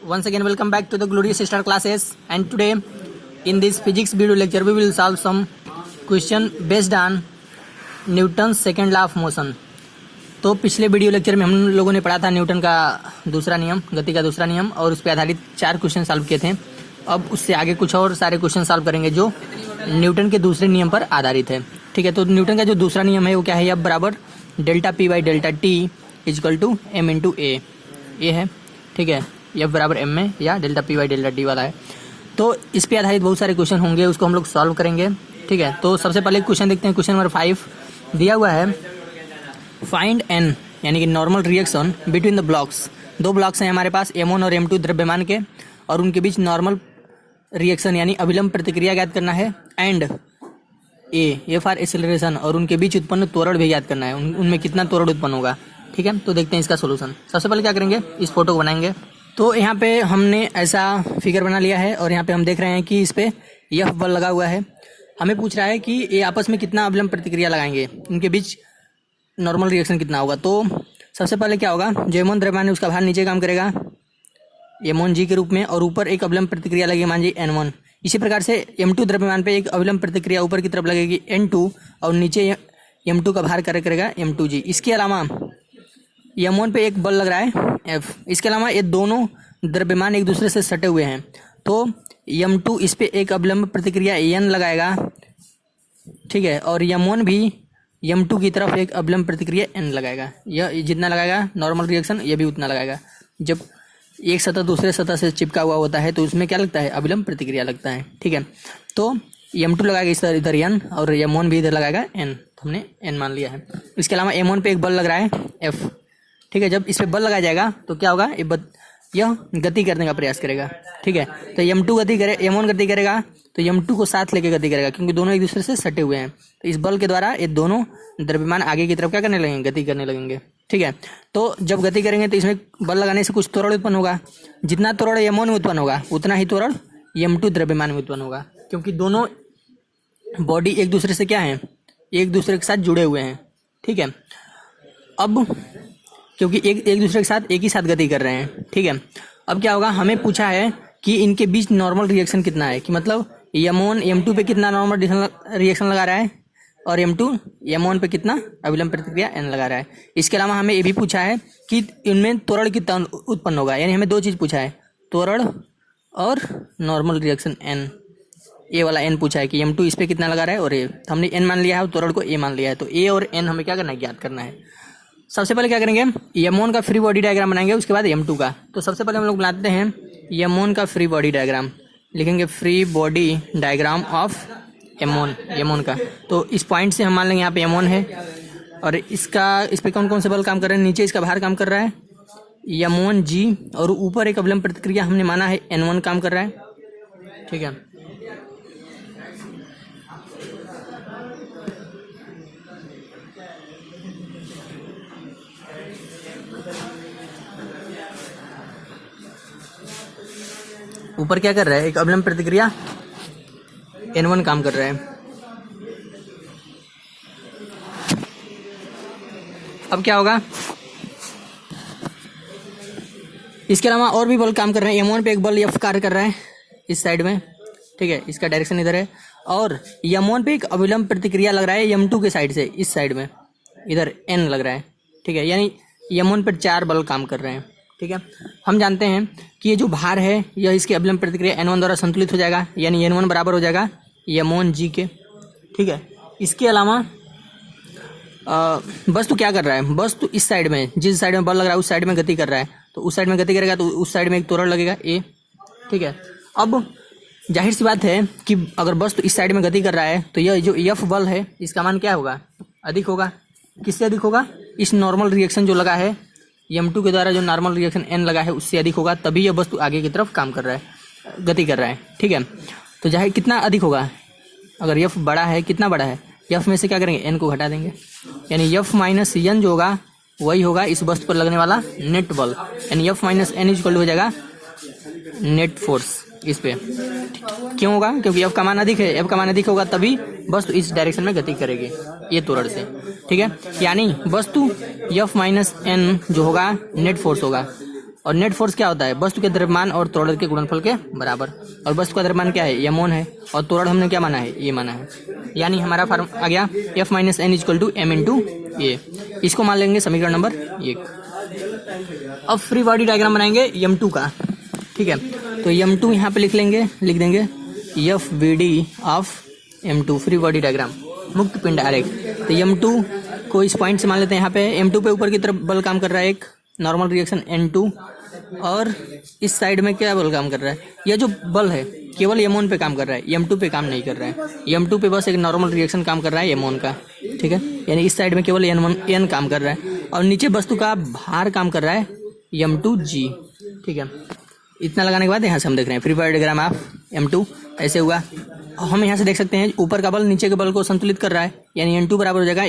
Once again, welcome back to the Glorious Star classes. And today, in this physics video lecture, we will solve some question based on Newton's second law of motion. तो पिछले video lecture में हम लोगों ने पढ़ा था Newton का दूसरा नियम, गति का दूसरा नियम, और उस पर आधारित 4 क्वेश्चन सॉल्व किए थे। अब उससे आगे कुछ और सारे क्वेश्चन सॉल्व करेंगे जो न्यूटन के दूसरे नियम पर आधारित है। ठीक है, तो न्यूटन का जो दूसरा नियम है वो क्या है? F बराबर delta P by delta T equal to M into A है। ठीक है, F बराबर एम में या delta P by delta T वाला है। तो इस पर आधारित बहुत सारे क्वेश्चन होंगे, उसको हम लोग सॉल्व करेंगे। ठीक है, तो सबसे पहले क्वेश्चन देखते हैं। क्वेश्चन नंबर 5 दिया हुआ है, फाइंड एन यानी कि normal reaction between the blocks. 2 blocks हैं हमारे पास, M1 और M2 द्रव्यमान के, और उनके बीच नॉर्मल रिएक्शन यानी अभिलंब प्रतिक्रिया ज्ञात करना है। एंड ए फॉर एक्सेलरेशन, और उनके बीच उत्पन्न त्वरण भी ज्ञात करना है, उनमें कितना त्वरण उत्पन्न होगा। ठीक है, तो देखते हैं इसका सोल्यूशन। सबसे पहले क्या करेंगे, इस फोटो को बनाएंगे। तो यहाँ पे हमने ऐसा फिगर बना लिया है और यहाँ पे हम देख रहे हैं कि इस पे F बल लगा हुआ है। हमें पूछ रहा है कि ये आपस में कितना अभिलंब प्रतिक्रिया लगाएंगे, इनके बीच नॉर्मल रिएक्शन कितना होगा। तो सबसे पहले क्या होगा, जो M1 द्रव्यमान है उसका भार नीचे काम करेगा M1G के रूप में, और ऊपर एक अभिलंब प्रतिक्रिया लगेगी मान लीजिए N1। इसी प्रकार से M2 द्रव्यमान पे एक अभिलंब प्रतिक्रिया ऊपर की तरफ लगेगी N2, और नीचे M2 का भार कार्य करेगा M2G। इसके अलावा M1 पे एक बल लग रहा है F। इसके अलावा ये दोनों द्रव्यमान एक दूसरे से सटे हुए हैं, तो M2 इस पे एक अभिलंब प्रतिक्रिया N लगाएगा। ठीक है, और M1 भी M2 की तरफ एक अभिलंब प्रतिक्रिया N लगाएगा। यह जितना लगाएगा नॉर्मल रिएक्शन, ये भी उतना लगाएगा। जब एक सतह दूसरे सतह से चिपका हुआ होता है तो उसमें क्या लगता है, अभिलंब प्रतिक्रिया लगता है। ठीक है, तो M2 लगाएगा इधर N, और M1 भी इधर लगाएगा N। तो हमने N मान लिया है। इसके अलावा M1 पे एक बल लग रहा है F। ठीक है, जब इस पे बल लगाया जाएगा तो क्या होगा, यह गति करने का प्रयास करेगा। ठीक है, तो M1 गति करेगा, तो M2 को साथ लेके गति करेगा, क्योंकि दोनों एक दूसरे से सटे हुए हैं। तो इस बल के द्वारा ये दोनों द्रव्यमान आगे की तरफ क्या करने लगेंगे, गति करने लगेंगे। ठीक है, तो जब गति करेंगे तो इसमें बल लगाने से कुछ त्वरण उत्पन्न होगा। जितना त्वरण M1 में उत्पन्न होगा उतना ही त्वरण M2 द्रव्यमान में उत्पन्न होगा, क्योंकि दोनों बॉडी एक दूसरे से क्या है, एक दूसरे के साथ जुड़े हुए हैं। ठीक है, अब क्योंकि एक दूसरे के साथ एक ही साथ गति कर रहे हैं। ठीक है, अब क्या होगा, हमें पूछा है कि इनके बीच नॉर्मल रिएक्शन कितना है, कि मतलब M1 M2 पे कितना नॉर्मल रिएक्शन लगा रहा है, और M2 M1 पे कितना अभिलंब प्रतिक्रिया N लगा रहा है। इसके अलावा हमें ये भी पूछा है कि इनमें त्वरण कितना उत्पन्न होगा, यानी हमें 2 चीज़ पूछा है, त्वरण और नॉर्मल रिएक्शन N। ए वाला N पूछा है कि M2 इस पे कितना लगा रहा है, और हमने N मान लिया है और त्वरण को A मान लिया है। तो A और N हमें क्या करना है, ज्ञात करना है। सबसे पहले क्या करेंगे, M1 का फ्री बॉडी डायग्राम बनाएंगे, उसके बाद M2 का। तो सबसे पहले हम लोग बनाते हैं M1 का फ्री बॉडी डायग्राम। लिखेंगे free body diagram of M1 का। तो इस पॉइंट से हम मान लेंगे यहाँ पे M1 है, और इस पे कौन कौन से बल काम कर रहे हैं, नीचे इसका भार काम कर रहा है M1G, और ऊपर एक अभिलंब प्रतिक्रिया हमने माना है N1 काम कर रहा है। ठीक है, ऊपर क्या कर रहा है, एक अभिलंब प्रतिक्रिया N1 काम कर रहा है। अब क्या होगा, इसके अलावा और भी बल काम कर रहे हैं। M1 पे एक बल F कार्य कर रहा है इस साइड में। ठीक है, इसका डायरेक्शन इधर है, और M1 पे एक अभिलंब प्रतिक्रिया लग रहा है M2 के साइड से, इस साइड में इधर N लग रहा है। ठीक है, यानी M1 पर 4 बल काम कर रहे हैं। ठीक है, हम जानते हैं कि ये जो भार है यह इसके अभिलंब प्रतिक्रिया N1 द्वारा संतुलित हो जाएगा, यानी N1 बराबर हो जाएगा M1G के। ठीक है, इसके अलावा वस्तु क्या कर रहा है, वस्तु इस साइड में, जिस साइड में बल लग रहा है उस साइड में गति कर रहा है, तो उस साइड में गति करेगा तो उस साइड में एक त्वरण लगेगा A। ठीक है, अब जाहिर सी बात है कि अगर वस्तु इस साइड में गति कर रहा है तो यह जो F बल है इसका मान क्या होगा, अधिक होगा। किससे अधिक होगा, इस नॉर्मल रिएक्शन जो लगा है M2 के द्वारा जो नॉर्मल रिएक्शन N लगा है उससे अधिक होगा, तभी यह वस्तु आगे की तरफ काम कर रहा है, गति कर रहा है। ठीक है, तो जाहिर कितना अधिक होगा, अगर F बड़ा है, कितना बड़ा है, F में से क्या करेंगे, N को घटा देंगे, यानी F माइनस N जो होगा वही होगा इस वस्तु पर लगने वाला नेट बल, यानी F माइनस N इक्वल हो जाएगा नेट फोर्स इस पे। क्यों होगा, क्योंकि F का मान अधिक है, F का मान अधिक होगा तभी वस्तु इस डायरेक्शन में गति करेगी, ये त्वरण से। ठीक है, यानी वस्तु F माइनस N जो होगा नेट फोर्स होगा। और नेट फोर्स क्या होता है, वस्तु के द्रव्यमान और त्वरण के गुणनफल के बराबर। और वस्तु का द्रव्यमान क्या है, यमोन है, और त्वरण हमने क्या माना है, ये माना है। यानी हमारा फॉर्म आ गया F minus N equal to M into A. इसको मान लेंगे समीकरण नंबर 1। अब फ्री बॉडी डायग्राम बनाएंगे M2 का। ठीक है, तो M2 यहाँ पे लिख देंगे F B D of M2 free body diagram, मुक्त पिंड आरेख। तो M2 को इस पॉइंट से मान लेते हैं। यहाँ पे M2 पे ऊपर की तरफ बल काम कर रहा है एक नॉर्मल रिएक्शन N2, और इस साइड में क्या बल काम कर रहा है, यह जो बल है केवल M1 पे काम कर रहा है, M2 पे काम नहीं कर रहा है। M2 पे बस एक नॉर्मल रिएक्शन काम कर रहा है M1 का। ठीक है, यानी इस साइड में केवल N काम कर रहा है, और नीचे वस्तु का भार काम कर रहा है M2G। ठीक है, इतना लगाने के बाद यहाँ से हम देख रहे हैं free body diagram of M2 ऐसे हुआ। हम यहाँ से देख सकते हैं ऊपर का बल नीचे के बल को संतुलित कर रहा है, यानी N2 बराबर हो जाएगा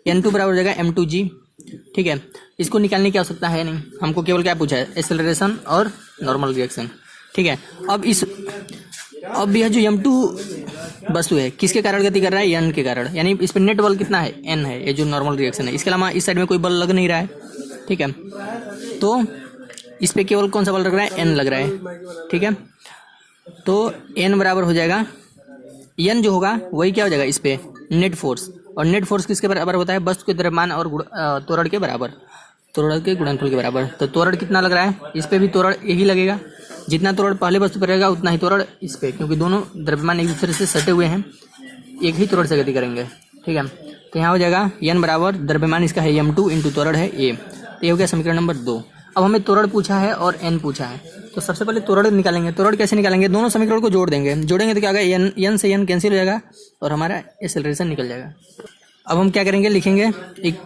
N2 बराबर हो जाएगा M2G। ठीक है, इसको निकालने की आवश्यकता है नहीं, हमको केवल क्या पूछा है, एक्सेलरेशन और नॉर्मल रिएक्शन। ठीक है, अब यह जो M2 वस्तु है किसके कारण गति कर रहा है, N के कारण, यानी इस पर नेट बल कितना है, N है, ये जो नॉर्मल रिएक्शन है। इसके अलावा इस साइड में कोई बल लग नहीं रहा है। ठीक है, तो इस पे केवल कौन सा बल लग रहा है, N लग रहा है। ठीक है, तो N बराबर हो जाएगा, N जो होगा वही क्या हो जाएगा, इस पे नेट फोर्स, और नेट फोर्स किसके बराबर होता है, वस्तु के द्रव्यमान और त्वरण के बराबर, त्वरण के गुणनफल के बराबर। तो त्वरण कितना लग रहा है, इस पे भी त्वरण यही लगेगा, जितना त्वरण पहले वस्तु पर रहेगा उतना ही त्वरण इस पे, क्योंकि दोनों द्रव्यमान एक दूसरे से सटे हुए हैं, एक ही त्वरण से गति करेंगे। ठीक है, तो यहाँ हो जाएगा N बराबर द्रव्यमान इसका है M2 इंटू त्वरण है A। तो ये हो गया समीकरण नंबर 2। अब हमें त्वरण पूछा है और N पूछा है, तो सबसे पहले त्वरण निकालेंगे। त्वरण कैसे निकालेंगे, दोनों समीकरण को जोड़ेंगे तो क्या होगा, N से N कैंसिल हो जाएगा और हमारा एक्सेलरेशन निकल जाएगा। अब हम क्या करेंगे, लिखेंगे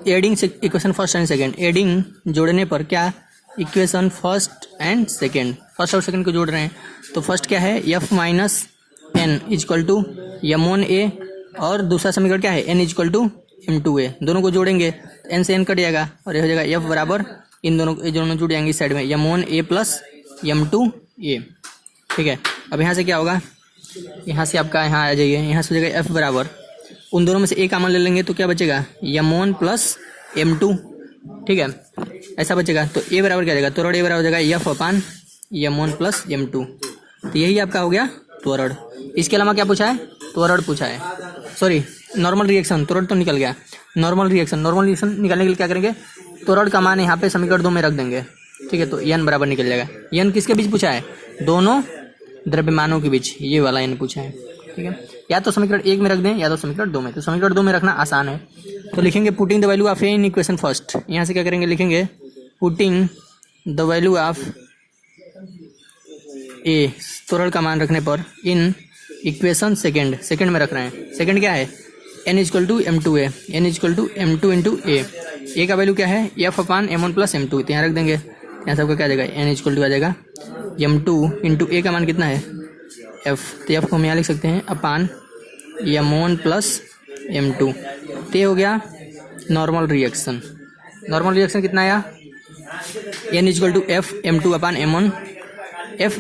adding equation first and second. Adding जोड़ने पर क्या, equation first and second, first और सेकेंड को जोड़ रहे हैं। तो फर्स्ट क्या है, F minus N equal to M1A, और दूसरा समीकरण क्या है, N इजक्वल टू M2A। दोनों को जोड़ेंगे तो N से N कट जाएगा और ये हो जाएगा F बराबर, इन दोनों जुड़ जाएंगे इस साइड में, M1A प्लस M2A। ठीक है, अब यहाँ से क्या होगा, यहाँ से आपका यहाँ आ जाइए, यहाँ से हो जाएगा F बराबर, उन दोनों में से एक कॉमन ले लेंगे तो क्या बचेगा, M1 प्लस M2। ठीक है, ऐसा बचेगा। तो A बराबर क्या हो जाएगा, त्वरण A बराबर हो जाएगा F upon M1 plus M2। तो यही आपका हो गया त्वरण। इसके अलावा क्या पूछा है, त्वरण पूछा है, सॉरी नॉर्मल रिएक्शन, त्वरण तो निकल गया। नॉर्मल रिएक्शन निकालने के लिए क्या करेंगे, त्वरण का मान यहाँ पे समीकरण 2 में रख देंगे। ठीक है, तो N बराबर निकल जाएगा। N किसके बीच पूछा है, दोनों द्रव्यमानों के बीच, ये वाला N पूछा है। ठीक है, या तो समीकरण 1 में रख दें या तो समीकरण 2 में। तो समीकरण 2 में रखना आसान है, तो लिखेंगे putting the value of a in equation first. यहाँ से क्या करेंगे, लिखेंगे पुटिंग द वैल्यू ऑफ ए, त्वरण का मान रखने पर, इन इक्वेशन सेकेंड में रख रहे हैं। सेकेंड क्या है, N equal to M2A, N equal to M2 into A का वैल्यू क्या है, F upon M1 plus M2। तो यहाँ रख देंगे, यहाँ सबका क्या आ जाएगा, N इजक्वल टू आ जाएगा M2 इंटू ए का मान कितना है, F। तो F को हम यहाँ लिख सकते हैं अपान M1 प्लस M2। तो ये हो गया नॉर्मल रिएक्शन। नॉर्मल रिएक्शन कितना आया, N equal to F M2 upon M1, F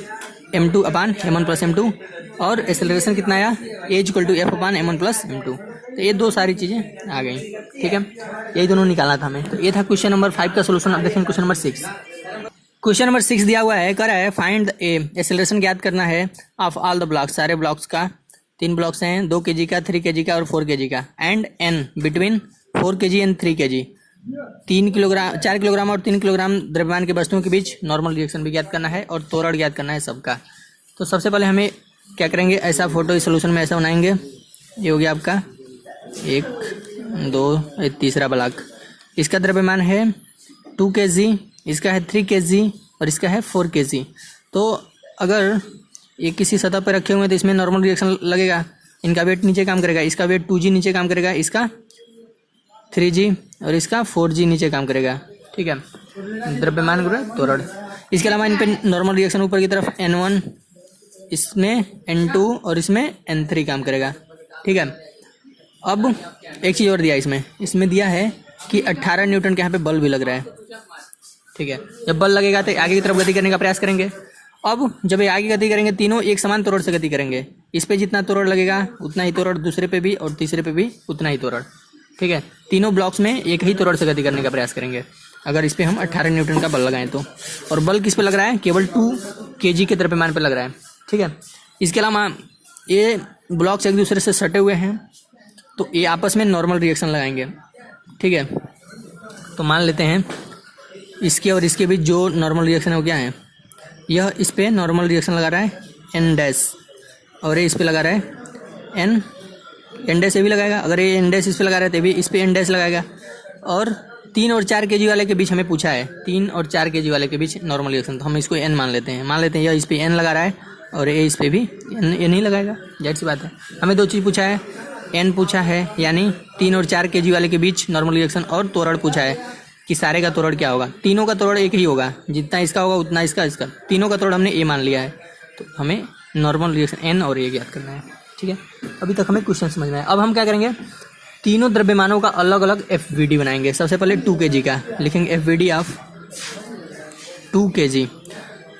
M2 upon M1 plus M2, और एक्सेलरेशन कितना आया, A equal to F upon M1 plus M2। तो ये दो सारी चीज़ें आ गई। ठीक है, यही दोनों निकाला था हमें। तो ये था क्वेश्चन नंबर 5 का सोल्यूशन। अब देखेंगे क्वेश्चन नंबर 6। क्वेश्चन नंबर 6 दिया हुआ है, कर है फाइंड ए, एक्सेलरेशन ज्ञात करना है ऑफ ऑल द ब्लॉक्स, सारे ब्लॉक्स का। 3 ब्लॉक्स हैं, 2 kg का, 3 kg का और 4 kg का, and N between 4 kg and 3 kg। 3 kilogram, 4 kilogram और 3 किलोग्राम द्रव्यमान के वस्तुओं के बीच नॉर्मल रिएक्शन भी ज्ञात करना है और त्वरण ज्ञात करना है सबका। तो सबसे पहले हमें क्या करेंगे, ऐसा फोटो इस सोल्यूशन में ऐसा बनाएंगे। ये हो गया आपका 1 2 तीसरा ब्लॉक, इसका द्रव्यमान है 2 kg, इसका है 3 kg और इसका है 4 kg। तो अगर ये किसी सतह पर रखे हुए हैं तो इसमें नॉर्मल रिएक्शन लगेगा, इनका वेट नीचे काम करेगा, इसका वेट 2g नीचे काम करेगा, इसका 3g और इसका 4g नीचे काम करेगा। ठीक है, द्रव्यमान गुणा त्वरण। इसके अलावा इन पर नॉर्मल रिएक्शन ऊपर की तरफ N1, इसमें N2 और इसमें N3 काम करेगा। ठीक है, अब एक चीज़ और दिया इसमें दिया है कि 18 न्यूटन के यहाँ पे बल भी लग रहा है। ठीक है, जब बल लगेगा तो आगे की तरफ गति करने का प्रयास करेंगे। अब जब ये आगे गति करेंगे, तीनों एक समान त्वरण से गति करेंगे। इस पे जितना त्वरण लगेगा उतना ही त्वरण दूसरे पे भी और तीसरे पे भी उतना ही त्वरण। ठीक है, तीनों ब्लॉक्स में एक ही त्वरण से गति करने का प्रयास करेंगे। अगर इस पर हम 18 न्यूटन का बल लगाएं तो। और बल किस पे लग रहा है? केवल 2 kg के द्रव्यमान पे लग रहा है, ठीक है। इसके अलावा ये ब्लॉक्स एक दूसरे से सटे हुए हैं, तो ये आपस में नॉर्मल रिएक्शन लगाएंगे, ठीक है। तो मान लेते हैं इसके और इसके बीच जो नॉर्मल रिएक्शन है वो क्या है? यह इस पे नॉर्मल रिएक्शन लगा रहा है N डैश, और ये इस पे लगा रहा है N डैश, ये भी लगाएगा। अगर ये N डैश इस पे लगा रहा है तो भी इस पे N डैश लगाएगा। और 3 और 4 kg वाले के बीच हमें पूछा है, 3 और 4 kg वाले के बीच नॉर्मल रिएक्शन, तो हम इसको N मान लेते हैं यह इस पे N लगा रहा है और ये इस पे भी N ही लगाएगा, जाहिर सी बात है। हमें 2 चीज़ पूछा है, N पूछा है यानी 3 और 4 kg वाले के बीच नॉर्मल रिएक्शन, और तोरण पूछा है कि सारे का तोरण क्या होगा। तीनों का तोरण एक ही होगा, जितना इसका होगा उतना इसका, तीनों का तोरण हमने A मान लिया है, तो हमें नॉर्मल रिएक्शन N और A ज्ञात करना है, ठीक है। अभी तक हमें क्वेश्चन समझ में आया। अब हम क्या करेंगे, तीनों द्रव्यमानों का अलग अलग FVD बनाएंगे। सबसे पहले 2 kg का लिखेंगे, FVD ऑफ 2 kg।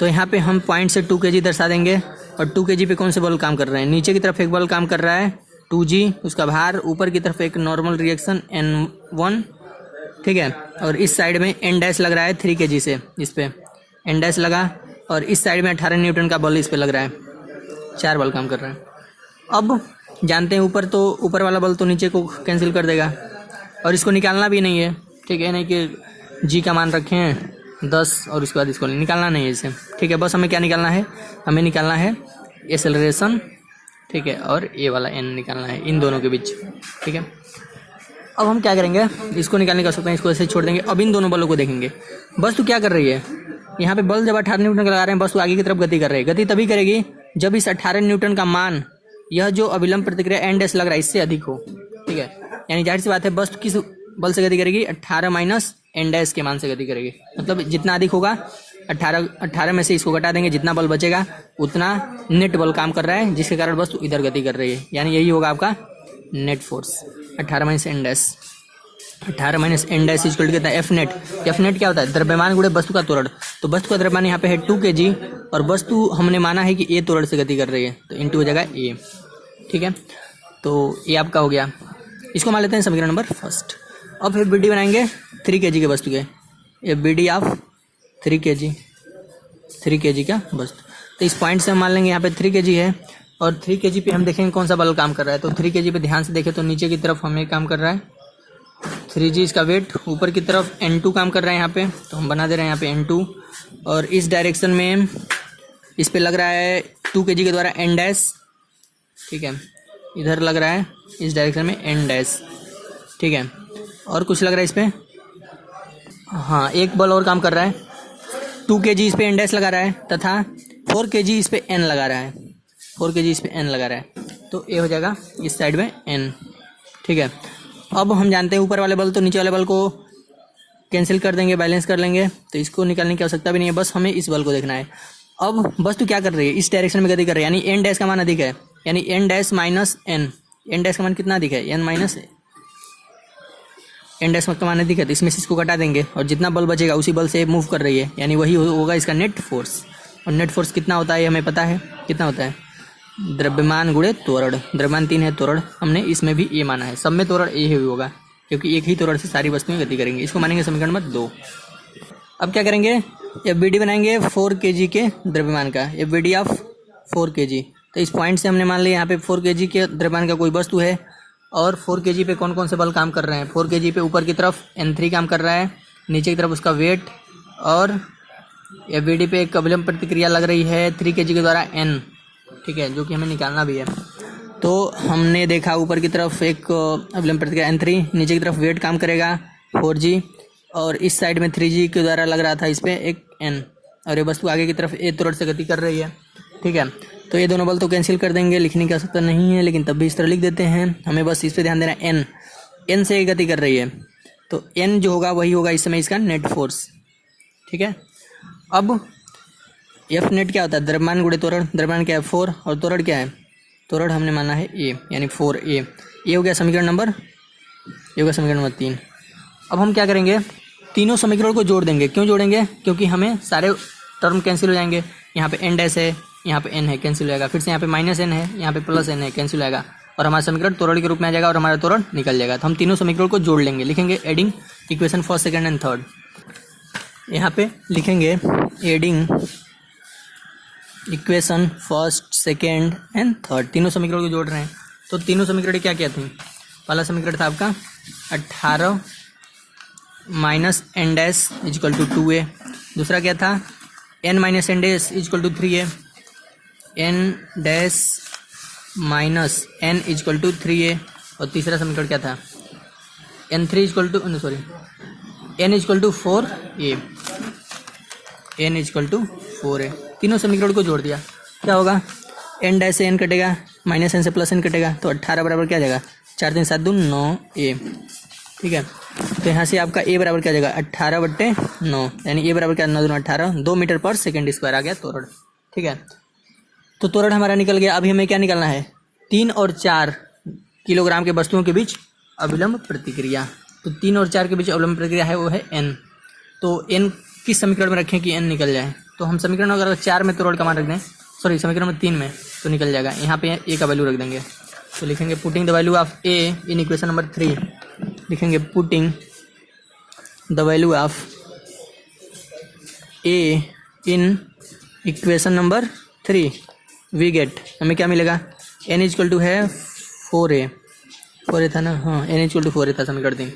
तो यहाँ पे हम पॉइंट से 2 kg दर्शा देंगे, और 2 kg पे कौन से बल काम कर रहे हैं? नीचे की तरफ एक बल काम कर रहा है 2G, उसका भार, ऊपर की तरफ एक नॉर्मल रिएक्शन N1, ठीक है। और इस साइड में N डैश लग रहा है 3 kg से, इस पे N डैश लगा, और इस साइड में 18 न्यूटन का बल इस पे लग रहा है, 4 बल काम कर रहा है। अब जानते हैं ऊपर, तो ऊपर वाला बल तो नीचे को कैंसिल कर देगा, और इसको निकालना भी नहीं है, ठीक है। नहीं कि G का मान रखे हैं 10 और उसके बाद इसको निकालना नहीं है इसे, ठीक है। बस हमें क्या निकालना है? हमें निकालना है एक्सेलरेशन, ठीक है, और ये वाला N निकालना है इन दोनों के बीच, ठीक है। अब हम क्या करेंगे, इसको निकालने का सकते हैं, इसको ऐसे छोड़ देंगे। अब इन दोनों बलों को देखेंगे। वस्तु क्या कर रही है? यहाँ पे बल जब 18 न्यूटन का लगा रहे हैं, वस्तु आगे की तरफ गति कर रही है। गति तभी करेगी जब इस 18 न्यूटन का मान, यह जो अभिलंब प्रतिक्रिया N डैश लग रहा है, इससे अधिक हो, ठीक है। यानी जाहिर सी बात है, वस्तु किस बल से गति करेगी? 18 माइनस N डैश के मान से गति करेगी। मतलब जितना अधिक होगा, 18 में से इसको घटा देंगे, जितना बल बचेगा उतना नेट बल काम कर रहा है, जिसके कारण वस्तु इधर गति कर रही है। यानी यही होगा आपका net force, 18 minus N dash. 18 minus N dash equal to कितना? F net. F नेट क्या होता है? द्रव्यमान गुणे वस्तु का त्वरण। तो वस्तु का द्रव्यमान यहाँ पे है 2 kg, और वस्तु हमने माना है कि A त्वरण से गति कर रही है, तो इंटू हो जाएगा A, ठीक है। तो ये आपका हो गया। इसको मान लेते हैं समीकरण नंबर 1। अब FVD बनाएंगे 3 kg के वस्तु के, FVD ऑफ 3 kg का वस्तु। तो इस पॉइंट से हम मान लेंगे यहाँ पे 3 kg है, और 3 kg पे हम देखेंगे कौन सा बल काम कर रहा है। तो 3 kg पे ध्यान से देखें तो नीचे की तरफ हमें काम कर रहा है 3G, इसका वेट। ऊपर की तरफ N2 काम कर रहा है यहाँ पे, तो हम बना दे रहे हैं यहाँ पे N2। और इस डायरेक्शन में इस पे लग रहा है 2 kg के द्वारा N डैश, ठीक है। इधर लग रहा है इस डायरेक्शन में N डैश, ठीक है। और कुछ लग रहा है इस पे, हाँ, एक बल और काम कर रहा है, 2 kg इस पे N डैश लगा रहा है, तथा 4 kg इस पे N लगा रहा है, 4 kg इस पे N लगा रहा है। तो ये हो जाएगा इस साइड में N, ठीक है। अब हम जानते हैं ऊपर वाले बल तो नीचे वाले बल को कैंसिल कर देंगे, बैलेंस कर लेंगे, तो इसको निकालने की आवश्यकता भी नहीं है, बस हमें इस बल को देखना है। अब वस्तु क्या कर रही है? इस डायरेक्शन में गति कर रही है, यानी N डैश का मान अधिक है, यानी N dash minus N। N dash का मान कितना अधिक है? N माइनस N डैश का मान अधिक है, तो इसमें से इसको घटा देंगे, और जितना बल बचेगा उसी बल से मूव कर रही है, यानी वही होगा इसका नेट फोर्स। और नेट फोर्स कितना होता है हमें पता है, कितना होता है? द्रव्यमान गुणे त्वरण। द्रव्यमान 3 है, त्वरण हमने इसमें भी A माना है, सब में त्वरण A ही होगा, क्योंकि एक ही त्वरण से सारी वस्तुएं गति करेंगे। इसको मानेंगे समीकरण नंबर 2। अब क्या करेंगे? FVD बनाएंगे 4 kg के द्रव्यमान का, FVD ऑफ 4 kg। तो इस पॉइंट से हमने मान लिया यहाँ पे 4 kg के द्रव्यमान का कोई वस्तु है, और 4 kg पे कौन कौन से बल काम कर रहे हैं? 4 kg पे ऊपर की तरफ N3 काम कर रहा है, नीचे की तरफ उसका वेट, और FVD पे एक अभिलंब प्रतिक्रिया लग रही है 3 kg के द्वारा N, ठीक है, जो कि हमें निकालना भी है। तो हमने देखा ऊपर की तरफ एक अभिलंब प्रतिक्रिया N3, नीचे की तरफ वेट काम करेगा 4G, और इस साइड में 3G के द्वारा लग रहा था इस पर एक N, और ये वस्तु आगे की तरफ A त्वरण से गति कर रही है, ठीक है। तो ये दोनों बल तो कैंसिल कर देंगे, लिखने की आवश्यकता नहीं है, लेकिन तब भी इस तरह लिख देते हैं। हमें बस इस पर ध्यान देना है, N से गति कर रही है, तो N जो होगा वही होगा इस समय इसका नेट फोर्स, ठीक है। अब F नेट क्या होता है? द्रव्यमान गुणे त्वरण। द्रव्यमान क्या है? 4, और त्वरण क्या है? त्वरण हमने माना है A, यानी 4A। ये हो गया समीकरण नंबर, ये होगा समीकरण नंबर 3। अब हम क्या करेंगे? तीनों समीकरण को जोड़ देंगे। क्यों जोड़ेंगे? क्योंकि हमें सारे टर्म कैंसिल हो जाएंगे। यहाँ पे N डैश है, यहाँ पे N है, कैंसिल हो जाएगा। फिर से यहाँ पे माइनस N है, यहाँ पे प्लस N है, कैंसिल हो जाएगा, और हमारा समीकरण त्वरण के रूप में आ जाएगा, और हमारा त्वरण निकल जाएगा। तो हम तीनों समीकरण को जोड़ लेंगे, लिखेंगे adding equation first, second and third. यहाँ पे लिखेंगे adding equation first, second and third, तीनों समीकरण को जोड़ रहे हैं। तो तीनों समीकरण क्या क्या थी? पहला समीकरण था आपका 18 minus N dash equal to 2a। दूसरा क्या था? n minus N dash equal to 3a, N dash minus N equal to 3a। और तीसरा समीकरण क्या था? n3 equal to n equal to 4a, n equal to 4a। तीनों समीकरण को जोड़ दिया, क्या होगा? n डैश से n कटेगा, माइनस n से प्लस n कटेगा, तो 18 बराबर क्या जाएगा? 4 3 7 2 9a। ठीक है, तो यहाँ से आपका a बराबर क्या जाएगा? 18/9, यानी a बराबर क्या? 9 दूनी 18, 2 मीटर पर सेकेंड स्क्वायर आ गया त्वरण। ठीक है, तो त्वरण हमारा निकल गया। अभी हमें क्या निकालना है? 3 और 4 किलोग्राम के वस्तुओं के बीच अविलंब प्रतिक्रिया। तो 3 और 4 के बीच अविलंब प्रतिक्रिया है वो है n। तो n किस समीकरण में रखें कि n निकल जाए? तो हम समीकरण अगर 4 में त्वरण का मान रख दें, सॉरी समीकरण में 3 में, तो निकल जाएगा। यहाँ पे a का वैल्यू रख देंगे, तो लिखेंगे putting the value of a in equation number 3। लिखेंगे putting the value of a in equation number 3 we get, हमें क्या मिलेगा? n इजकल टू है 4a था ना, हाँ n इजकल टू 4a था समीकरण 3।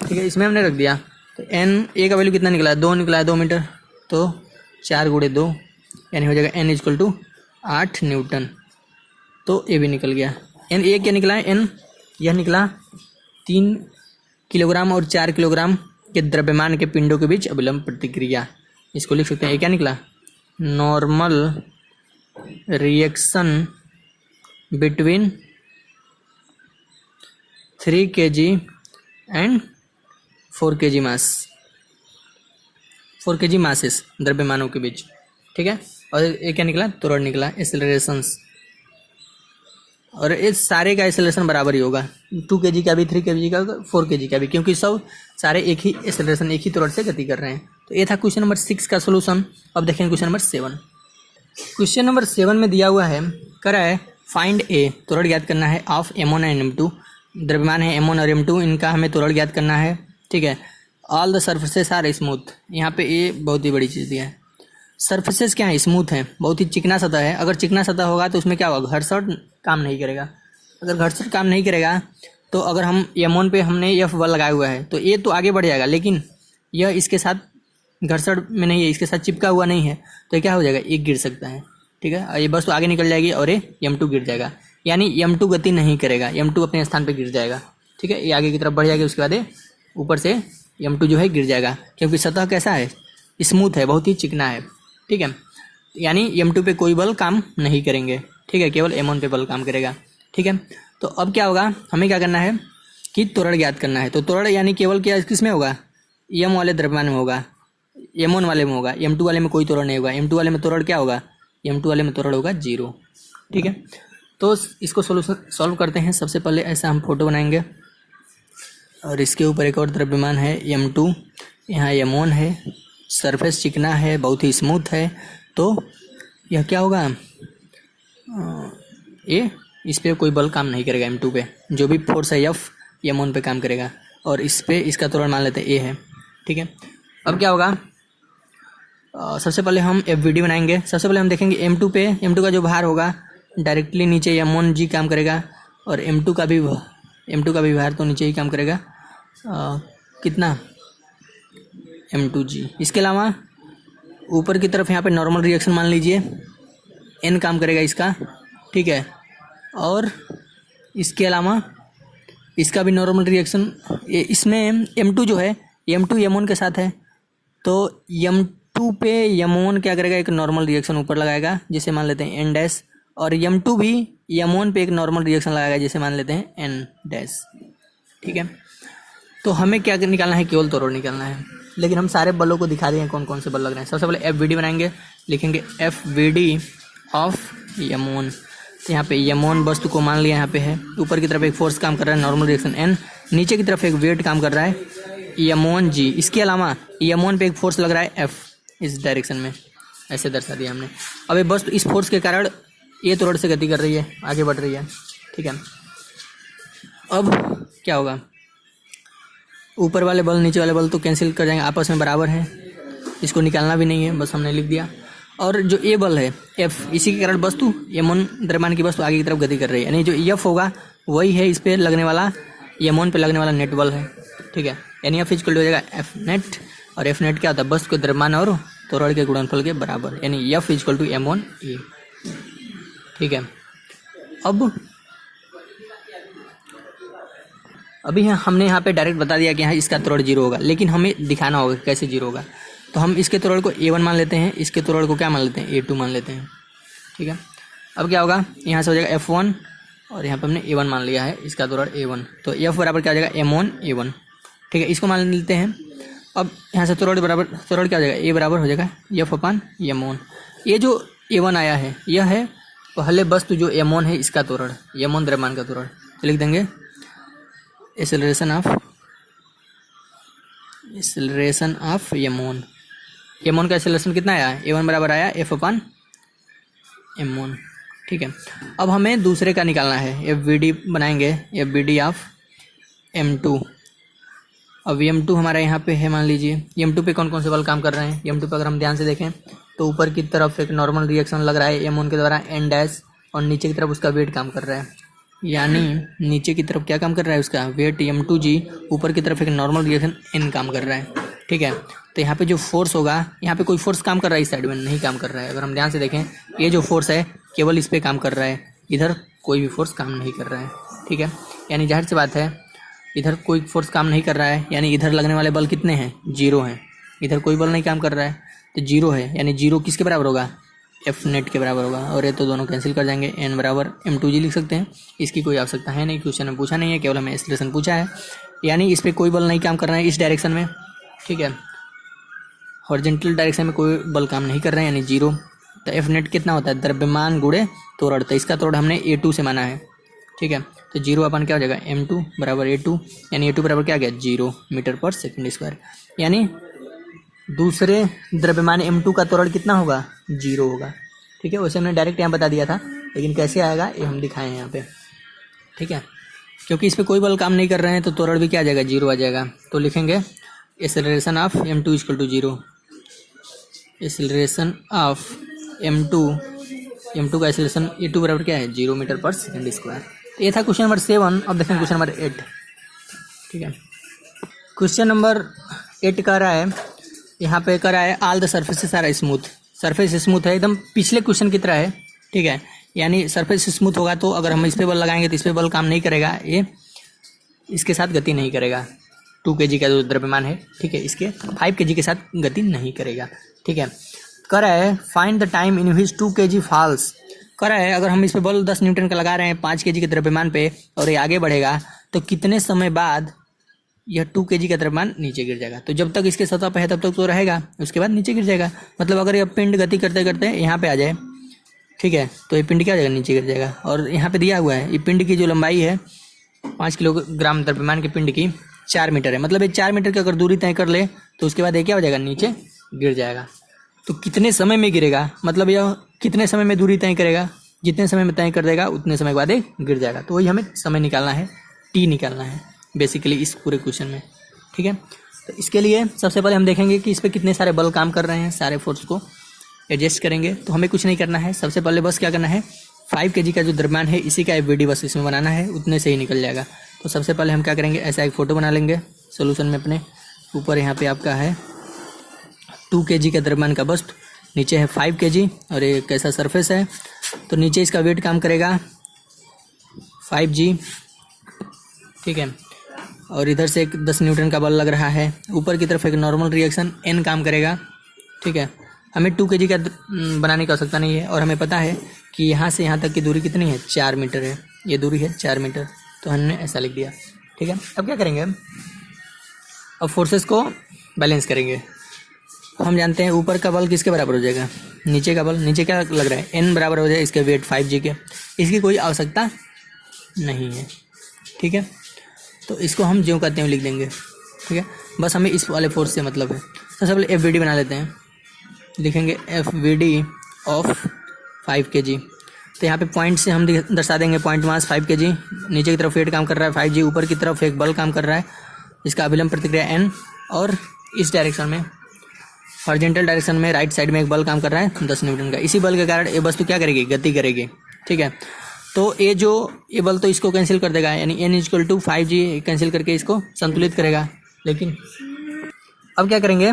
ठीक है, इसमें हमने रख दिया। तो n a का वैल्यू कितना निकला है? 2 निकला है, 2 मीटर, तो 4 × 2 यानी हो जाएगा n इजकल टू 8 न्यूटन। तो ए भी निकल गया। n a क्या निकला है? n यह निकला 3 किलोग्राम और 4 किलोग्राम के द्रव्यमान के पिंडों के बीच अविलंब प्रतिक्रिया। इसको लिख सकते हैं, ये क्या निकला? Normal reaction between 3 kg and 4 kg mass, 4 kg masses द्रव्यमानों के बीच। ठीक है, और ये क्या निकला? त्वरण निकला, एक्सेलरेशंस। और इस सारे का एक्सेलरेशन बराबर ही होगा, 2 kg का भी, 3 kg का, 4 kg का भी, क्योंकि सब सारे एक ही एक्सेलरेशन, एक ही त्वरण से गति कर रहे हैं। तो ये था क्वेश्चन नंबर 6 का सोल्यूशन। अब देखें क्वेश्चन नंबर 7। क्वेश्चन नंबर 7 में दिया हुआ है, करा है फाइंड ए, त्वरण ज्ञात करना है, ऑफ m1 एंड m2। द्रव्यमान है m1 और m2, इनका हमें त्वरण ज्ञात करना है। ठीक है, all the surfaces are smooth. यहाँ पे ये बहुत ही बड़ी चीज़ दिया है। सर्फेसेस क्या है? स्मूथ है, बहुत ही चिकना सतह है। अगर चिकना सतह होगा तो उसमें क्या होगा? घर्षण काम नहीं करेगा। अगर घर्षण काम नहीं करेगा तो अगर हम m1 पे हमने F बल लगाया हुआ है तो ये तो आगे बढ़ जाएगा, लेकिन यह इसके साथ घर्षण में नहीं है, इसके साथ चिपका हुआ नहीं है, तो क्या हो जाएगा? एक गिर सकता है। ठीक है, ये बस तो आगे निकल जाएगी और ये m2 गिर जाएगा, यानी m2 गति नहीं करेगा, m2 अपने स्थान पे गिर जाएगा। ठीक है, ये आगे की तरफ बढ़ जाएगी, उसके बाद ये ऊपर से m2 जो है गिर जाएगा, क्योंकि सतह कैसा है? स्मूथ है, बहुत ही चिकना है। ठीक है, यानी m2 पे कोई बल काम नहीं करेंगे। ठीक है, केवल m1 पे बल काम करेगा। ठीक है, तो अब क्या होगा? हमें क्या करना है कि त्वरण ज्ञात करना है। तो त्वरण यानी केवल क्या किस में होगा? m वाले द्रव्यमान में होगा, m1 वाले में होगा, m2 वाले में कोई त्वरण नहीं होगा। m2 वाले में त्वरण क्या होगा? m2 वाले में त्वरण होगा 0। ठीक है, तो इसको सॉल्व करते हैं। सबसे पहले ऐसा हम फोटो बनाएंगे और इसके ऊपर एक और द्रव्यमान है m2, यहाँ m1 है, सरफेस चिकना है, बहुत ही स्मूथ है। तो यह क्या होगा? ये इस पर कोई बल काम नहीं करेगा, m2 पे जो भी फोर्स है F m1 पे काम करेगा, और इस पे इसका त्वरण मान लेते हैं a है। ठीक है, अब क्या होगा? सबसे पहले हम FVD बनाएंगे। सबसे पहले हम देखेंगे m2 पे, m2 का जो भार होगा डायरेक्टली नीचे m1g काम करेगा, और m2 का भी भार तो नीचे ही काम करेगा, कितना? m2g। इसके अलावा ऊपर की तरफ यहाँ पे नॉर्मल रिएक्शन मान लीजिए n काम करेगा इसका। ठीक है, और इसके अलावा इसका भी नॉर्मल रिएक्शन, इसमें m2 जो है m2 m1 के साथ है, तो m2 पे m1 क्या करेगा? एक नॉर्मल रिएक्शन ऊपर लगाएगा, जिसे मान लेते हैं n डैश, और m2 भी m1 पे एक नॉर्मल रिएक्शन लगाएगा, जिसे मान लेते हैं n डैश। ठीक है, तो हमें क्या निकालना है? केवल त्वरण निकालना है, लेकिन हम सारे बलों को दिखा देंगे कौन कौन से बल लग रहे हैं। सबसे पहले FVD बनाएंगे, लिखेंगे FVD ऑफ m1। तो यहाँ पे m1 वस्तु को मान लिया, यहाँ पे है, ऊपर की तरफ एक फोर्स काम कर रहा है नॉर्मल रिएक्शन n, नीचे की तरफ एक वेट काम कर रहा है m1g। इसके अलावा m1 पे एक फोर्स लग रहा है F इस डायरेक्शन में, ऐसे दर्शा दिया हमने। अब ये वस्तु इस फोर्स के कारण ये त्वरण से गति कर रही है, आगे बढ़ रही है। ठीक है, अब क्या होगा? ऊपर वाले बल नीचे वाले बल तो कैंसिल कर जाएंगे, आपस में बराबर है। इसको निकालना भी नहीं है, बस हमने लिख दिया। और जो ए बल है एफ, इसी के कारण वस्तु m1 द्रव्यमान की वस्तु आगे की तरफ गति कर रही है, यानी जो एफ होगा वही है इस पे लगने वाला m1 पे लगने वाला नेट बल है। ठीक है, यानी एफ इक्वल टू हो जाएगा एफ नेट, और एफ नेट क्या होता है, वस्तु के द्रव्यमान और त्वरण के गुणनफल के बराबर, यानी एफ इक्वल टू m1a। ठीक है, अब अभी हमने यहाँ पे डायरेक्ट बता दिया कि हाँ इसका त्वरण 0 होगा, लेकिन हमें दिखाना होगा कैसे 0 होगा। तो हम इसके त्वरण को a1 मान लेते हैं, इसके त्वरण को क्या मान लेते हैं, a2 मान लेते हैं। ठीक है, अब क्या होगा, यहाँ से हो जाएगा f1 और यहाँ पे हमने a1 मान लिया है, इसका त्वरण a1, तो f बराबर क्या हो जाएगा m1 a1। ठीक है, इसको मान लेते हैं। अब यहाँ से त्वरण बराबर, त्वरण क्या हो जाएगा, a बराबर हो जाएगा f/m1। ये जो a1 आया है यह है पहले वस्तु जो m1 है इसका त्वरण, m1 द्रव्यमान का त्वरण। तो लिख देंगे एक्सेलरेशन ऑफ m1। m1 का एक्सेलरेशन कितना आया, a1 बराबर आया f/m1। ठीक है, अब हमें दूसरे का निकालना है, FVD बनाएंगे, FVD ऑफ m2। अब m2 हमारा यहाँ पे है, मान लीजिए m2 पे कौन कौन से बल काम कर रहे हैं। m2 पे अगर हम ध्यान से देखें तो ऊपर की तरफ एक नॉर्मल रिएक्शन लग रहा है m1 के द्वारा n डैश, और नीचे की तरफ उसका वेट काम कर रहा है, यानी नीचे की तरफ क्या काम कर रहा है, उसका वेट m2g, ऊपर की तरफ एक नॉर्मल रिएक्शन n काम कर रहा है। ठीक है, तो यहाँ पे जो फोर्स होगा, यहाँ पे कोई फोर्स काम कर रहा है, इस साइड में नहीं काम कर रहा है। अगर हम ध्यान से देखें ये जो फोर्स है केवल इस पे काम कर रहा है, इधर कोई भी फोर्स काम नहीं कर रहा है। ठीक है, यानी जाहिर सी बात है इधर कोई फोर्स काम नहीं कर रहा है, यानी इधर लगने वाले बल कितने हैं, 0 हैं। इधर कोई बल नहीं काम कर रहा है तो 0 है, यानी 0 किसके बराबर होगा, एफ नेट के बराबर होगा। और ये तो दोनों कैंसिल कर जाएंगे, n बराबर m2g लिख सकते हैं। इसकी कोई आवश्यकता है नहीं, क्वेश्चन में पूछा नहीं है, केवल हमें एक्सेलरेशन पूछा है, यानी इस पर कोई बल नहीं काम कर रहा है इस डायरेक्शन में। ठीक है, हॉरिजॉन्टल डायरेक्शन में कोई बल काम नहीं कर रहे हैं, यानी 0। तो एफ नेट कितना होता है, द्रव्यमान गुणे त्वरण, तो इसका त्वरण हमने a2 से माना है। ठीक है, तो 0 अपन क्या हो जाएगा, m2 बराबर a2, यानी a2 बराबर क्या गया, 0 मीटर पर सेकेंड स्क्वायर, यानी दूसरे द्रव्यमान m2 का त्वरण कितना होगा, 0 होगा। ठीक है, वैसे हमने डायरेक्ट यहाँ बता दिया था, लेकिन कैसे आएगा ये हम दिखाए हैं यहाँ पे। ठीक है, क्योंकि इस पर कोई बल काम नहीं कर रहे हैं तो त्वरण भी क्या आ जाएगा, 0 आ जाएगा। तो लिखेंगे acceleration of m2 equal to 0। Acceleration of m2 का एक्सेलरेशन a2 बराबर क्या है, 0 मीटर पर सेकेंड स्क्वायर। तो ये था क्वेश्चन नंबर 7। अब देखें क्वेश्चन नंबर 8। ठीक है, क्वेश्चन नंबर 8 कह रहा है, यहाँ पे कह रहा है all the surfaces are smooth. Surface smooth है, एकदम पिछले क्वेश्चन की तरह है। ठीक है, यानी सरफेस स्मूथ होगा तो अगर हम इस पे बल लगाएंगे तो इस पे बल काम नहीं करेगा, ये इसके साथ गति नहीं करेगा। 2 kg का जो द्रव्यमान है, ठीक है, इसके 5 kg के साथ गति नहीं करेगा। ठीक है, कह रहा है find the time in which 2 kg falls. कह रहा है अगर हम इस पे बल 10 न्यूटन का लगा रहे हैं 5 kg के द्रव्यमान पे और ये आगे बढ़ेगा तो कितने समय बाद यह 2 kg का द्रव्यमान नीचे गिर जाएगा। तो जब तक इसके सतह पे है तब तक तो रहेगा, उसके बाद नीचे गिर जाएगा। मतलब अगर यह पिंड गति करते करते यहाँ पे आ जाए, ठीक है, तो ये पिंड क्या हो जाएगा, नीचे गिर जाएगा। और यहाँ पे दिया हुआ है ये पिंड की जो लंबाई है 5 किलोग्राम द्रव्यमान के पिंड की 4 मीटर है। मतलब ये 4 मीटर की अगर दूरी तय कर ले तो उसके बाद ये क्या हो जाएगा, नीचे गिर जाएगा। तो कितने समय में गिरेगा, मतलब यह कितने समय में दूरी तय करेगा, जितने समय में तय कर देगा उतने समय के बाद ये गिर जाएगा। तो वही हमें समय निकालना है, टी निकालना है बेसिकली इस पूरे क्वेश्चन में। ठीक है, तो इसके लिए सबसे पहले हम देखेंगे कि इस पर कितने सारे बल काम कर रहे हैं, सारे फोर्स को एडजस्ट करेंगे। तो हमें कुछ नहीं करना है, सबसे पहले बस क्या करना है, 5 kg का जो द्रव्यमान है इसी का FVD बस इसमें बनाना है, उतने से ही निकल जाएगा। तो सबसे पहले हम क्या करेंगे, ऐसा एक फ़ोटो बना लेंगे सोल्यूशन में अपने। ऊपर यहाँ पे आपका है 2 kg का द्रव्यमान का वस्तु, नीचे है 5 kg और ये कैसा सरफेस है, तो नीचे इसका वेट काम करेगा 5g। ठीक है, और इधर से एक 10 न्यूटन का बल लग रहा है, ऊपर की तरफ एक नॉर्मल रिएक्शन n काम करेगा। ठीक है, हमें 2 kg का बनाने की आवश्यकता नहीं है और हमें पता है कि यहाँ से यहाँ तक की दूरी कितनी है, 4 मीटर है, ये दूरी है 4 मीटर, तो हमने ऐसा लिख दिया। ठीक है, अब क्या करेंगे, अब फोर्सेस को बैलेंस करेंगे। हम जानते हैं ऊपर का बल किसके बराबर हो जाएगा, नीचे का बल, नीचे क्या लग रहा है, n बराबर हो जाएगा इसके वेट 5g के, इसकी कोई आवश्यकता नहीं है। ठीक है, तो इसको हम ज्यों कहते हैं लिख देंगे। ठीक है, बस हमें इस वाले फोर्स से मतलब है। सबसे पहले FVD बना लेते हैं, लिखेंगे FVD ऑफ 5 kg। तो यहाँ पे पॉइंट से हम दर्शा देंगे, पॉइंट मास 5 kg, नीचे की तरफ वेट काम कर रहा है 5g, ऊपर की तरफ एक बल काम कर रहा है जिसका अभिलंब प्रतिक्रिया n, और इस डायरेक्शन में हॉरिजॉन्टल डायरेक्शन में राइट साइड में एक बल काम कर रहा है 10 न्यूटन का। इसी बल के कारण ये वस्तु क्या करेगी, गति करेगी। ठीक है, तो ये बल तो इसको कैंसिल कर देगा, यानी n = 5g कैंसिल करके इसको संतुलित करेगा। लेकिन अब क्या करेंगे,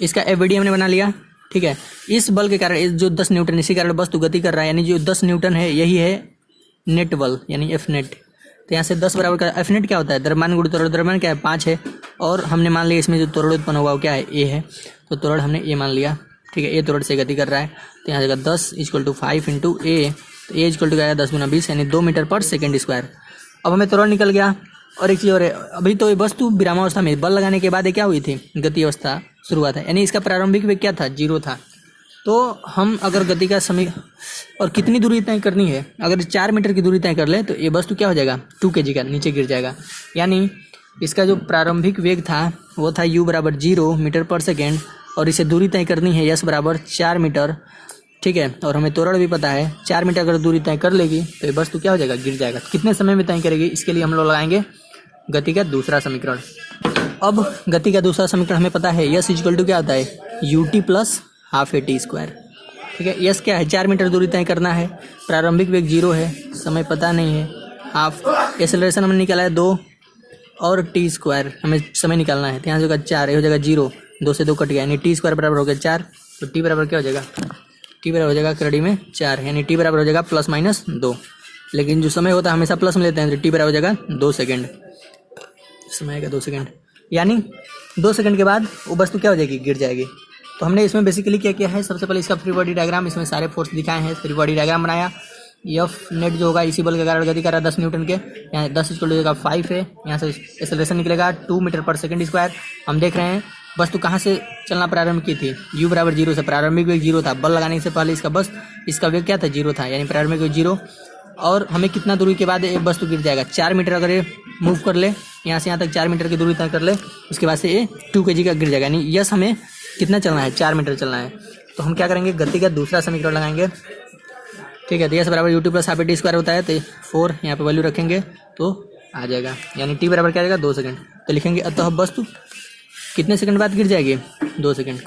इसका FVD हमने बना लिया। ठीक है, इस बल के कारण जो 10 न्यूटन, इसी कारण वस्तु गति कर रहा है, यानी जो 10 न्यूटन है यही है नेट बल, यानी F नेट। तो यहाँ से 10 बराबर का F नेट क्या होता है, द्रव्यमान गुणित त्वरण। द्रव्यमान क्या है, 5 है, और हमने मान लिया इसमें जो त्वरण उत्पन्न हुआ वो क्या है, A है, तो त्वरण हमने A मान लिया। ठीक है, A त्वरण से गति कर रहा है, तो यहाँ जगह 10 = 5 × A, तो A = क्या है 10 × 20, यानी 2 मीटर/सेकंड स्क्वायर। अब हमें त्वरण निकल गया। और एक चीज़ और है, अभी तो ये वस्तु विरामावस्था में, बल लगाने के बाद ये क्या हुई थी, गति अवस्था शुरुआत है, यानी इसका प्रारंभिक वेग क्या था, 0 था। तो हम अगर गति का समय और कितनी दूरी तय करनी है, अगर 4 मीटर की दूरी तय कर ले तो ये वस्तु क्या हो जाएगा, 2 kg का नीचे गिर जाएगा। यानी इसका जो प्रारंभिक वेग था वो था u = 0 मीटर/सेकेंड, और इसे दूरी तय करनी है s = 4 मीटर। ठीक है, और हमें त्वरण भी पता है, 4 मीटर अगर दूरी तय कर लेगी तो ये वस्तु क्या हो जाएगा, गिर जाएगा। कितने समय में तय करेगी, इसके लिए हम लोग लगाएंगे गति का दूसरा समीकरण। अब गति का दूसरा समीकरण हमें पता है, s = क्या होता है, ut + ½ at²। ठीक है, यस क्या है, 4 मीटर दूरी तय करना है, प्रारंभिक वेग 0 है, समय पता नहीं है, हाफ एक्सेलरेशन हमने निकाला है 2, और t² हमें समय निकालना है। तो यहाँ जगह 4 हो जाएगा 0, 2 से 2 कट गया, यानी t² बराबर हो गया 4। तो t बराबर क्या हो जाएगा, t बराबर हो जाएगा करड़ी में 4, यानी t बराबर हो जाएगा ±2। लेकिन जो समय होता है हमेशा प्लस में लेते हैं, तो t बराबर हो जाएगा 2 सेकेंड। समय आएगा 2 सेकेंड, यानी 2 सेकेंड के बाद वो वस्तु क्या हो जाएगी, गिर जाएगी। तो हमने इसमें बेसिकली क्या किया है, सबसे पहले इसका फ्री बॉडी डायग्राम, इसमें सारे फोर्स दिखाए हैं, फ्री बॉडी डायग्राम बनाया। F नेट जो होगा इसी बल के कारण गति कर रहा है 10 न्यूटन के, यहाँ 10 = 5 है, यहाँ से एक्सेलरेशन निकलेगा 2 मीटर/सेकंड स्क्वायर। हम देख रहे हैं वस्तु कहाँ से चलना प्रारंभ की थी, u = 0 से, प्रारंभिक वेग 0 था, बल लगाने से पहले इसका वेग क्या था, 0 था, यानी प्रारंभिक वेग 0। और हमें कितना दूरी के बाद ये वस्तु गिर जाएगा, 4 मीटर अगर ये मूव कर ले, यहाँ से यहाँ तक 4 मीटर की दूरी तय कर ले, उसके बाद से ये 2 kg का गिर जाएगा। यानी यस हमें कितना चलना है, 4 मीटर चलना है। तो हम क्या करेंगे, गति का दूसरा समीकरण लगाएंगे। ठीक है, तो यस बराबर ut + ½ at² होता है, तो 4 यहाँ पे वैल्यू रखेंगे तो आ जाएगा, यानी t बराबर क्या आ जाएगा, 2 सेकंड। तो लिखेंगे अतः वस्तु कितने सेकंड बाद गिर जाएगी, 2 सेकंड।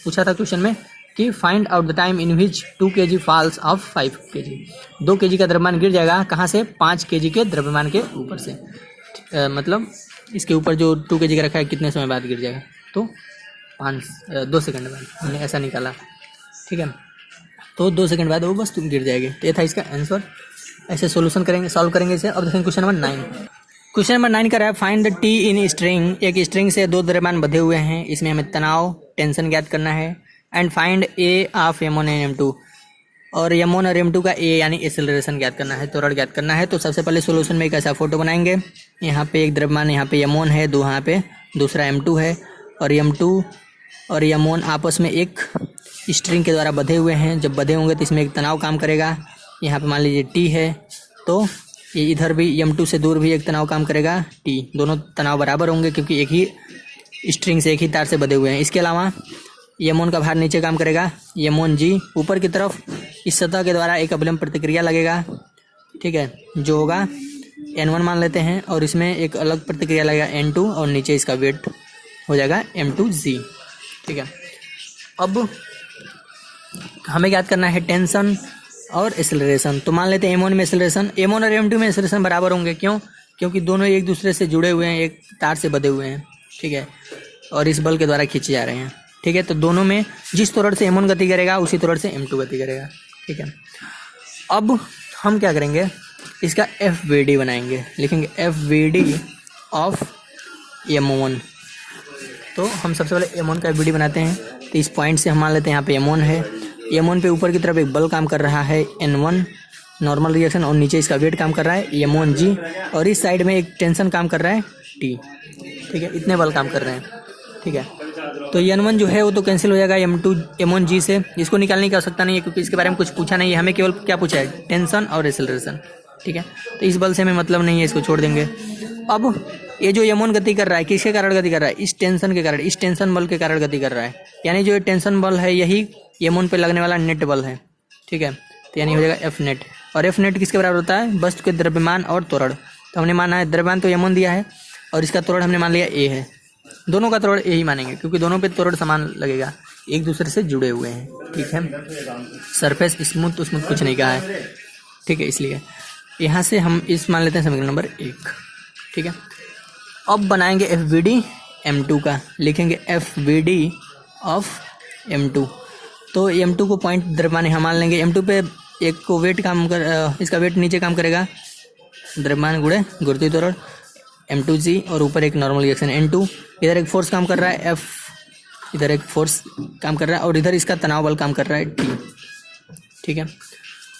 पूछा था क्वेश्चन में कि find out the time in which 2 kg falls off 5 kg। 2 kg का द्रव्यमान गिर जाएगा, कहाँ से, 5 kg के द्रव्यमान के ऊपर से, मतलब इसके ऊपर जो 2 kg का रखा है कितने समय बाद गिर जाएगा, तो 2 सेकंड बाद, हमने ऐसा निकाला। ठीक है, तो 2 सेकंड बाद वो वस्तु गिर जाएगी। तो ये था इसका आंसर। ऐसे सॉल्व करेंगे इसे। अब देखेंगे क्वेश्चन नंबर 9। क्वेश्चन नंबर 9 का है find the T in string. एक स्ट्रिंग से 2 द्रव्यमान बंधे हुए हैं, इसमें हमें तनाव, टेंशन ज्ञात करना है। And find A of m1 and m2, और m1 और m2 का a यानी एक्सेलरेशन ज्ञात करना है, त्वरण ज्ञात करना है। तो सबसे पहले सॉल्यूशन में एक ऐसा फोटो बनाएंगे, यहाँ पे एक द्रव्यमान, यहाँ पे m1 है, यहाँ पे दूसरा m2 है, और m2 और m1 आपस में एक स्ट्रिंग के द्वारा बंधे हुए हैं। जब बंधे होंगे तो इसमें एक तनाव काम करेगा। यहाँ पे मान लीजिए t है, तो ये इधर भी m2 से दूर भी एक तनाव काम करेगा t। दोनों तनाव बराबर होंगे क्योंकि एक ही स्ट्रिंग से, एक ही तार से बंधे हुए हैं। इसके अलावा m1 का भार नीचे काम करेगा, m1g ऊपर की तरफ इस सतह के द्वारा एक अभिलंब प्रतिक्रिया लगेगा। ठीक है, जो होगा n1 मान लेते हैं, और इसमें एक अलग प्रतिक्रिया लगेगा n2, और नीचे इसका वेट हो जाएगा m2g। ठीक है, अब हमें याद करना है टेंशन और एक्सेलरेशन। तो मान लेते हैं m1 में एक्सेलरेशन, m1 और m2 में एक्सेलरेशन बराबर होंगे। क्यों? क्योंकि दोनों एक दूसरे से जुड़े हुए हैं, एक तार से बंधे हुए हैं। ठीक है, और इस बल के द्वारा खींचे जा रहे हैं। ठीक है, तो दोनों में जिस त्वरण से m1 गति करेगा उसी त्वरण से m2 गति करेगा। ठीक है, अब हम क्या करेंगे, इसका FVD बनाएंगे। लिखेंगे FVD ऑफ m1। तो हम सबसे पहले m1 का FVD बनाते हैं। तो इस पॉइंट से हम मान लेते हैं यहाँ पे m1 है, m1 पे ऊपर की तरफ एक बल काम कर रहा है n1 नॉर्मल रिएक्शन, और नीचे इसका वेट काम कर रहा है m1g, और इस साइड में एक टेंशन काम कर रहा है t। ठीक है, इतने बल काम कर रहे हैं। ठीक है, तो n1 जो है वो तो कैंसिल हो जाएगा m1g से। इसको निकालने की आवश्यकता नहीं है क्योंकि इसके बारे में कुछ पूछा नहीं है, हमें केवल क्या पूछा है, टेंशन और एक्सेलरेशन। ठीक है, तो इस बल से हमें मतलब नहीं है, इसको छोड़ देंगे। अब ये जो m1 गति कर रहा है, किसके कारण गति कर रहा है, इस टेंशन के कारण, इस टेंशन बल के कारण गति कर रहा है। यानी जो ये टेंशन बल है यही m1 पे लगने वाला नेट बल है। ठीक है, तो यानी हो जाएगा F नेट, और F नेट किसके बराबर होता है, वस्तु के द्रव्यमान और त्वरण। तो हमने माना है द्रव्यमान तो m1 दिया है, और इसका त्वरण हमने मान लिया a है। दोनों का त्वरण a ही मानेंगे क्योंकि दोनों पे त्वरण समान लगेगा। एक दूसरे से जुड़े हुए हैं, ठीक है। सरफेस स्मूथ स्मूथ कुछ नहीं कहा है, ठीक है। इसलिए यहाँ से हम इस मान लेते हैं समीकरण नंबर 1, ठीक है। अब बनाएंगे FVD M2 का, लिखेंगे FVD ऑफ M2। तो M2 को पॉइंट द्रव्यमान यहाँ मान लेंगे। M2 पे एक को वेट काम कर, इसका वेट नीचे काम करेगा, द्रव्यमान गुणे गुरुत्वीय त्वरण M2G, और ऊपर एक नॉर्मल रिएक्शन N2। इधर एक फोर्स काम कर रहा है F, इधर एक फोर्स काम कर रहा है, और इधर इसका तनाव बल काम कर रहा है T, ठीक है।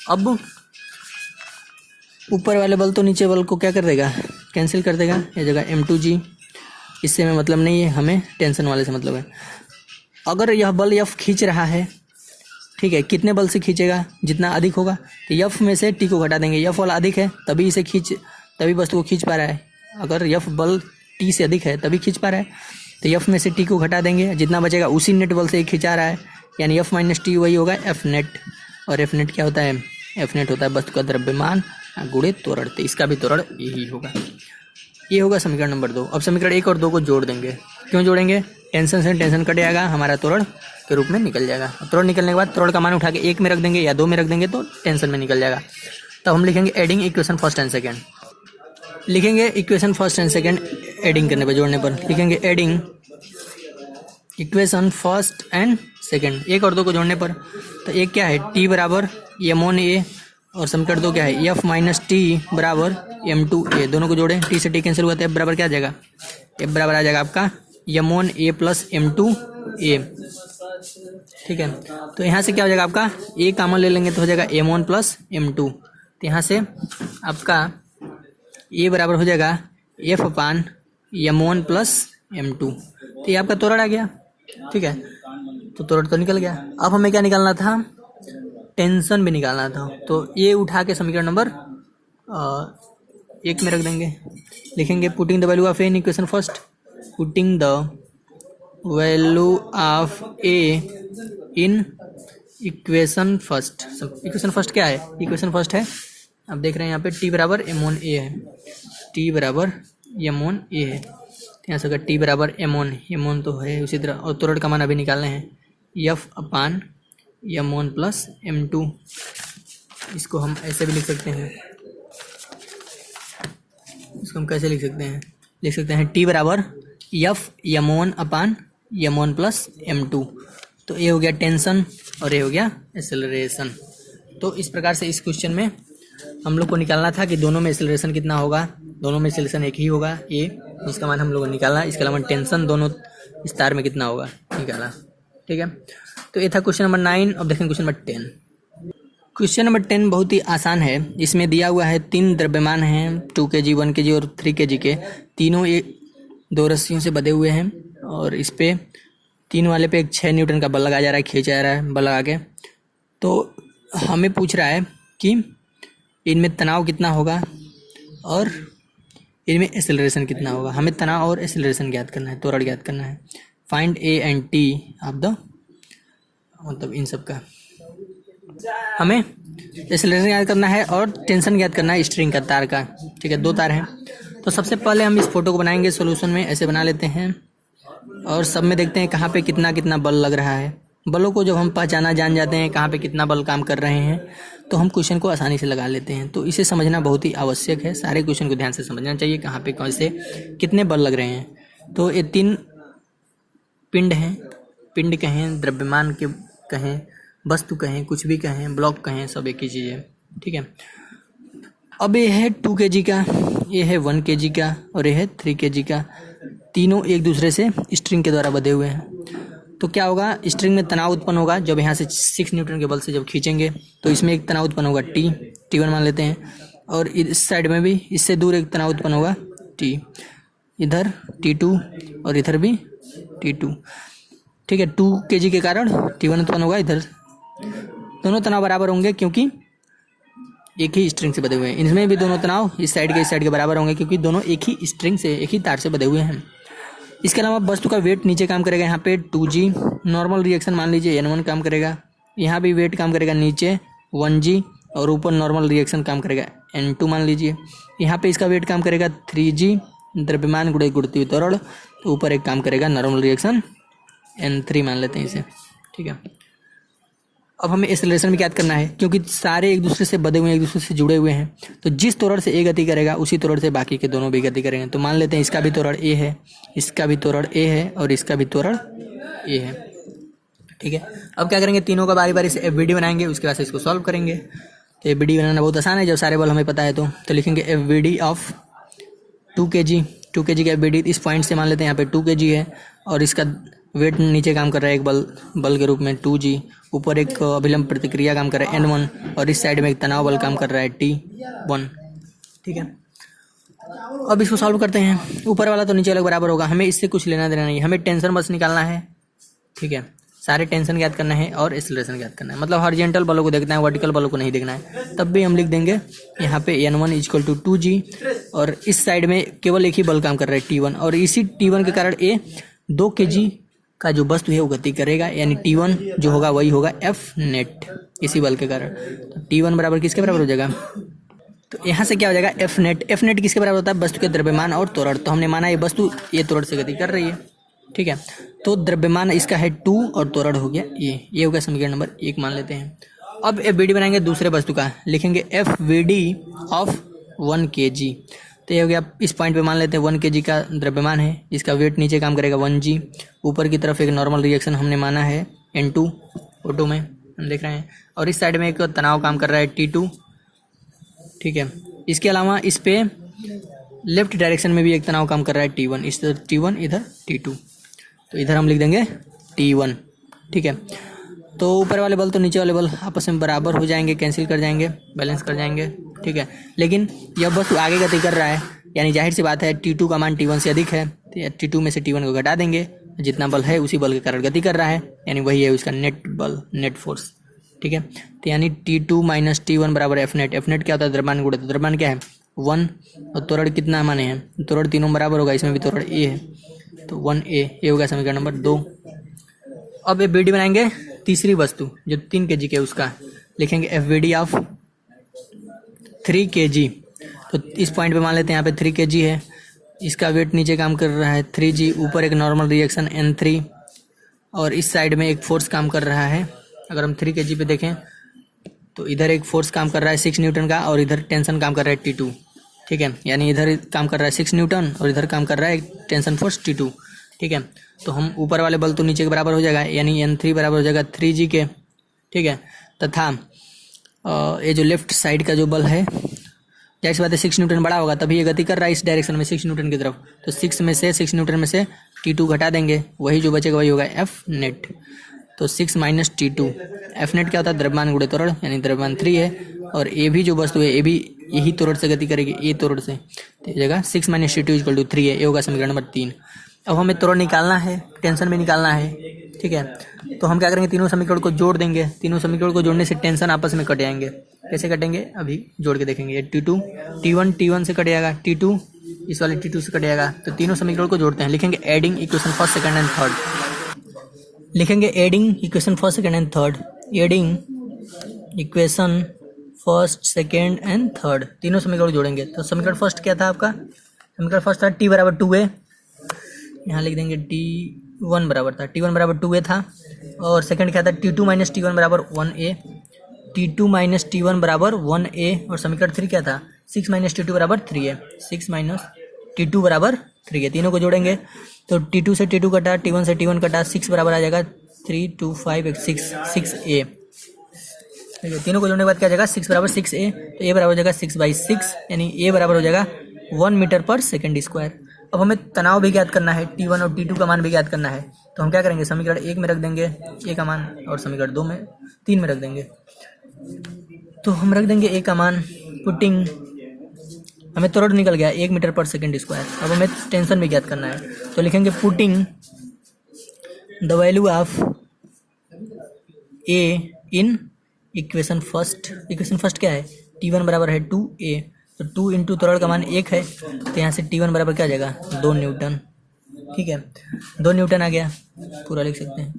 अब ऊपर वाले बल तो नीचे बल को क्या कर देगा, कैंसिल कर देगा। ये जगह M2G, इससे हमें मतलब नहीं है, हमें टेंशन वाले से मतलब है। अगर यह बल F खींच रहा है, ठीक है, कितने बल से खींचेगा, जितना अधिक होगा, तो F में से T को घटा देंगे। F वाला अधिक है तभी तभी वस्तु को खींच पा रहा है। अगर F बल T से अधिक है तभी खींच पा रहा है, तो F में से T को घटा देंगे, जितना बचेगा उसी नेट बल से ही खींचा रहा है, यानी F माइनस T वही होगा F नेट। और F नेट क्या होता है, F नेट होता है वस्तु का द्रव्यमान गुणे त्वरण, तो इसका भी त्वरण यही होगा। ये होगा समीकरण नंबर 2। अब समीकरण 1 और 2 को जोड़ देंगे। क्यों जोड़ेंगे, टेंशन से टेंशन कट जाएगा, हमारा त्वरण के रूप में निकल जाएगा। त्वरण निकलने के बाद त्वरण का मान उठा के 1 में रख देंगे या 2 में रख देंगे तो टेंशन में निकल जाएगा। तब हम लिखेंगे adding equation first and second, लिखेंगे equation first and second adding करने पर, जोड़ने पर लिखेंगे adding equation first and second, 1 और 2 को जोड़ने पर। तो एक क्या है, T बराबर M1A, और समीकरण 2 क्या है, F माइनस T बराबर M2A। दोनों को जोड़ें, T से T कैंसिल हुआ तो F बराबर क्या आ जाएगा, F बराबर आ जाएगा आपका M1A प्लस M2A, ठीक है। तो यहाँ से क्या हो जाएगा, आपका A कॉमन ले लेंगे तो हो जाएगा M1 प्लस M2। तो यहाँ से आपका A बराबर हो जाएगा F upon M1 plus M2। तो ये आपका त्वरण आ गया, ठीक है। तो त्वरण तो निकल गया। अब हमें क्या निकालना था, टेंशन भी निकालना था। तो ये उठा के समीकरण नंबर 1 में रख देंगे, लिखेंगे putting the value of a in equation first, putting the value of a in equation first. Equation first क्या है, इक्वेशन फर्स्ट है, आप देख रहे हैं यहाँ पे T बराबर M1A है, T बराबर M1A है। यहाँ से अगर T बराबर M1 तो है उसी तरह, और त्वरण का मान अभी निकालने हैं F upon M1 plus M2। इसको हम ऐसे भी लिख सकते हैं, इसको हम कैसे लिख सकते हैं, लिख सकते हैं T बराबर F M1 अपान M1 प्लस M2। तो ये हो गया टेंशन और ये हो गया एक्सेलरेशन। तो इस प्रकार से इस क्वेश्चन में हम लोग को निकालना था कि दोनों में एक्सेलरेशन कितना होगा, दोनों में एक्सेलरेशन एक ही होगा ए, जिसका मान हम लोगों ने निकाला। इसके अलावा टेंशन दोनों इस तार में कितना होगा निकाला, ठीक है। तो ये था क्वेश्चन नंबर 9। अब देखें क्वेश्चन नंबर 10। क्वेश्चन नंबर 10 बहुत ही आसान है। इसमें दिया हुआ है 3 द्रव्यमान हैं, 2 kg, 1 kg और 3 kg के, तीनों एक 2 रस्सियों से बंधे हुए हैं, और इस पे 3 वाले पे एक 6 न्यूटन का बल लगाया जा रहा है, खींचा जा रहा है बल लगा के। तो हमें पूछ रहा है कि इनमें तनाव कितना होगा और इनमें एक्सेलरेशन कितना होगा। हमें तनाव और एक्सेलरेशन ज्ञात करना है, त्वरण ज्ञात करना है। Find A and T of the, मतलब इन सब का हमें एक्सेलरेशन ज्ञात करना है और टेंशन ज्ञात करना है स्ट्रिंग का, तार का, ठीक है। 2 तार हैं। तो सबसे पहले हम इस फोटो को बनाएंगे सॉल्यूशन में, ऐसे बना लेते हैं और सब में देखते हैं कहाँ पे कितना कितना बल लग रहा है। बलों को जब हम पहचाना जान जाते हैं कहाँ पे कितना बल काम कर रहे हैं, तो हम क्वेश्चन को आसानी से लगा लेते हैं। तो इसे समझना बहुत ही आवश्यक है, सारे क्वेश्चन को ध्यान से समझना चाहिए, कहाँ पे कौन से कितने बल लग रहे हैं। तो ये 3 पिंड हैं, पिंड कहें, द्रव्यमान के कहें, वस्तु कहें, कुछ भी कहें, ब्लॉक कहें, सब एक ही चीज़ है, ठीक है। अब ये है 2 kg का, ये है 1 kg का और ये है 3 kg का। तीनों एक दूसरे से स्ट्रिंग के द्वारा बंधे हुए हैं। तो क्या होगा, स्ट्रिंग में तनाव उत्पन्न होगा जब यहाँ से 6 न्यूटन के बल से जब खींचेंगे, तो इसमें एक तनाव उत्पन्न होगा T1 मान लेते हैं, और इस साइड में भी इससे दूर एक तनाव उत्पन्न होगा T, इधर T2 और इधर भी T2, ठीक है। 2 kg के कारण T1 उत्पन्न होगा इधर। दोनों तनाव बराबर होंगे क्योंकि एक ही स्ट्रिंग से बंधे हुए हैं। इनमें भी दोनों तनाव इस साइड के बराबर होंगे क्योंकि दोनों एक ही स्ट्रिंग से, एक ही तार से बंधे हुए हैं। इसके अलावा वस्तु का वेट नीचे काम करेगा, यहाँ पे 2G नॉर्मल रिएक्शन मान लीजिए N1 काम करेगा, यहाँ भी वेट काम करेगा नीचे 1G, और ऊपर नॉर्मल रिएक्शन काम करेगा N2 मान लीजिए। यहाँ पे इसका वेट काम करेगा 3G द्रव्यमान गुणे गुरुत्वीय त्वरण, तो ऊपर एक काम करेगा नॉर्मल रिएक्शन N3 मान लेते हैं इसे, ठीक है। अब हमें एक्सेलरेशन भी याद करना है, क्योंकि सारे एक दूसरे से बंधे हुए हैं, एक दूसरे से जुड़े हुए हैं। तो जिस त्वरण से ए गति करेगा उसी त्वरण से बाकी के दोनों भी गति करेंगे। तो मान लेते हैं इसका भी त्वरण ए है, इसका भी त्वरण ए है और इसका भी त्वरण ए है, ठीक है। अब क्या करेंगे, तीनों का बारी बारी से एफवीडी बनाएंगे, उसके बाद से इसको सॉल्व करेंगे। तो एफवीडी बनाना बहुत आसान है जब सारे बल हमें पता है। तो लिखेंगे एफवीडी ऑफ 2 kg, 2 kg का एफवीडी इस पॉइंट से मान लेते हैं यहाँ पे 2 kg है और इसका वेट नीचे काम कर रहा है एक बल के रूप में 2g, ऊपर एक अभिलंब प्रतिक्रिया काम कर रहा है n1 और इस साइड में एक तनाव बल काम कर रहा है t1, ठीक है। अब इसको सॉल्व करते हैं। ऊपर वाला तो नीचे वाला बराबर होगा, हमें इससे कुछ लेना देना नहीं है, हमें टेंशन बस निकालना है, ठीक है। सारे टेंशन ज्ञात करना है और एक्सेलरेशन ज्ञात करना है, मतलब हॉरिजॉन्टल बलों को देखना है, वर्टिकल बलों को नहीं देखना है। तब भी हम लिख देंगे यहाँ पे n1 = 2g और इस साइड में केवल एक ही बल काम कर रहा है t1 और इसी t1 के कारण ए 2 kg का जो वस्तु है वो गति करेगा, यानी t1 जो होगा वही होगा F नेट इसी बल के कारण। तो t1 बराबर किसके बराबर हो जाएगा, तो यहाँ से क्या हो जाएगा F नेट किसके बराबर होता है, वस्तु के द्रव्यमान और त्वरण। तो हमने माना ये वस्तु ये त्वरण से गति कर रही है, ठीक है। तो द्रव्यमान इसका है 2 और त्वरण हो गया ये हो गया समीकरण नंबर 1 मान लेते हैं। अब एफवीडी बनाएंगे दूसरे वस्तु का, लिखेंगे एफवीडी ऑफ 1 kg। तो ये हो गया, इस पॉइंट पे मान लेते हैं 1 kg का द्रव्यमान है, इसका वेट नीचे काम करेगा 1g, ऊपर की तरफ एक नॉर्मल रिएक्शन हमने माना है N2 O2 में हम देख रहे हैं और इस साइड में एक तनाव काम कर रहा है T2, ठीक है। इसके अलावा इस पे लेफ्ट डायरेक्शन में भी एक तनाव काम कर रहा है T1, इधर T1 इधर T2, तो इधर हम लिख देंगे T1, ठीक है। तो ऊपर वाले बल तो नीचे वाले बल आपस में बराबर हो जाएंगे, कैंसिल कर जाएंगे, बैलेंस कर जाएंगे, ठीक है। लेकिन यह वस्तु आगे गति कर रहा है, यानी जाहिर सी बात है T2 का मान T1 से अधिक है, तो T2 में से T1 को घटा देंगे, जितना बल है उसी बल के कारण गति कर रहा है, यानी वही है उसका नेट बल, नेट फोर्स, ठीक है। तो यानी T2 - T1 बराबर F नेट क्या होता है, द्रव्यमान गुणा, तो द्रव्यमान क्या है 1 और त्वरण कितना माने हैं, त्वरण तीनों बराबर होगा, इसमें भी त्वरण ए है, तो 1a, ये होगा समीकरण नंबर 2। अब एफवीडी बनाएंगे तीसरी वस्तु जो 3 kg के उसका, लिखेंगे एफवीडी ऑफ 3 kg। तो इस पॉइंट पे मान लेते हैं यहाँ पे 3 kg है, इसका वेट नीचे काम कर रहा है 3g, ऊपर एक नॉर्मल रिएक्शन N3 और इस साइड में एक फोर्स काम कर रहा है। अगर हम 3 kg पे देखें तो इधर एक फोर्स काम कर रहा है 6 न्यूटन का और इधर टेंशन काम कर रहा है T2, ठीक है। यानी इधर काम कर रहा है 6 न्यूटन और इधर काम कर रहा है टेंशन फोर्स T2, ठीक है। तो हम ऊपर वाले बल तो नीचे के बराबर हो जाएगा, यानी N3 बराबर हो जाएगा 3g के, ठीक है। तथा ये जो लेफ्ट साइड का जो बल है, जाहिर सी बात है 6 न्यूटन बड़ा होगा तभी ये गति कर रहा है इस डायरेक्शन में 6 न्यूटन की तरफ। तो 6 न्यूटन में से T2 घटा देंगे, वही जो बचेगा वही होगा F नेट। तो 6 - T2, F नेट क्या होता है, द्रव्यमान गुणे त्वरण, यानी द्रव्यमान 3 है और ए भी जो वस्तु है ये भी यही त्वरण से गति करेगी, ए त्वरण से, तो जगह 6 - T2 = 3 है, ये होगा समीकरण नंबर 3। अब हमें त्वरण निकालना है, टेंशन भी निकालना है, ठीक है। तो हम क्या करेंगे, तीनों समीकरण को जोड़ देंगे, तीनों समीकरण को जोड़ने से टेंशन आपस में कट जाएंगे। कैसे कटेंगे अभी जोड़ के देखेंगे, T1 से कट जाएगा, T2 इस वाले T2 से कट जाएगा। तो तीनों समीकरण को जोड़ते हैं, लिखेंगे adding equation first second and third, लिखेंगे adding equation first second and third, adding equation first second and third, तीनों समीकरण जोड़ेंगे। तो समीकरण फर्स्ट क्या था आपका, समीकरण फर्स्ट था T बराबर 2a, यहाँ लिख देंगे T1 बराबर था, T1 बराबर 2a था। और सेकंड क्या था, T2 - T1 बराबर 1a, T2 - T1 बराबर 1a। और समीकरण 3 क्या था, 6 - T2 बराबर 3a, 6 - T2 बराबर 3a। तीनों को जोड़ेंगे तो T2 से T2 कटा, T1 से T1 कटा, 6 बराबर आ जाएगा 3 2 5 6 6a। तीनों को जोड़ने के बाद क्या आ जाएगा, 6 बराबर 6a, तो a बराबर हो जाएगा 6/6, यानी a बराबर हो जाएगा 1 मीटर पर सेकेंड स्क्वायर। अब हमें तनाव भी ज्ञात करना है, T1 और T2 का मान भी ज्ञात करना है। तो हम क्या करेंगे, समीकरण 1 में रख देंगे a का मान और समीकरण 3 में रख देंगे। तो हम रख देंगे a का मान, पुटिंग, हमें त्वरण निकल गया 1 मीटर पर सेकेंड स्क्वायर। अब हमें टेंशन भी ज्ञात करना है, तो लिखेंगे putting the value of a in equation first क्या है, T1 बराबर है 2a, तो 2 इंटू त्वरण का मान 1 है, तो यहाँ से T1 बराबर क्या आ जाएगा 2 न्यूटन, ठीक है। 2 न्यूटन आ गया, पूरा लिख सकते हैं,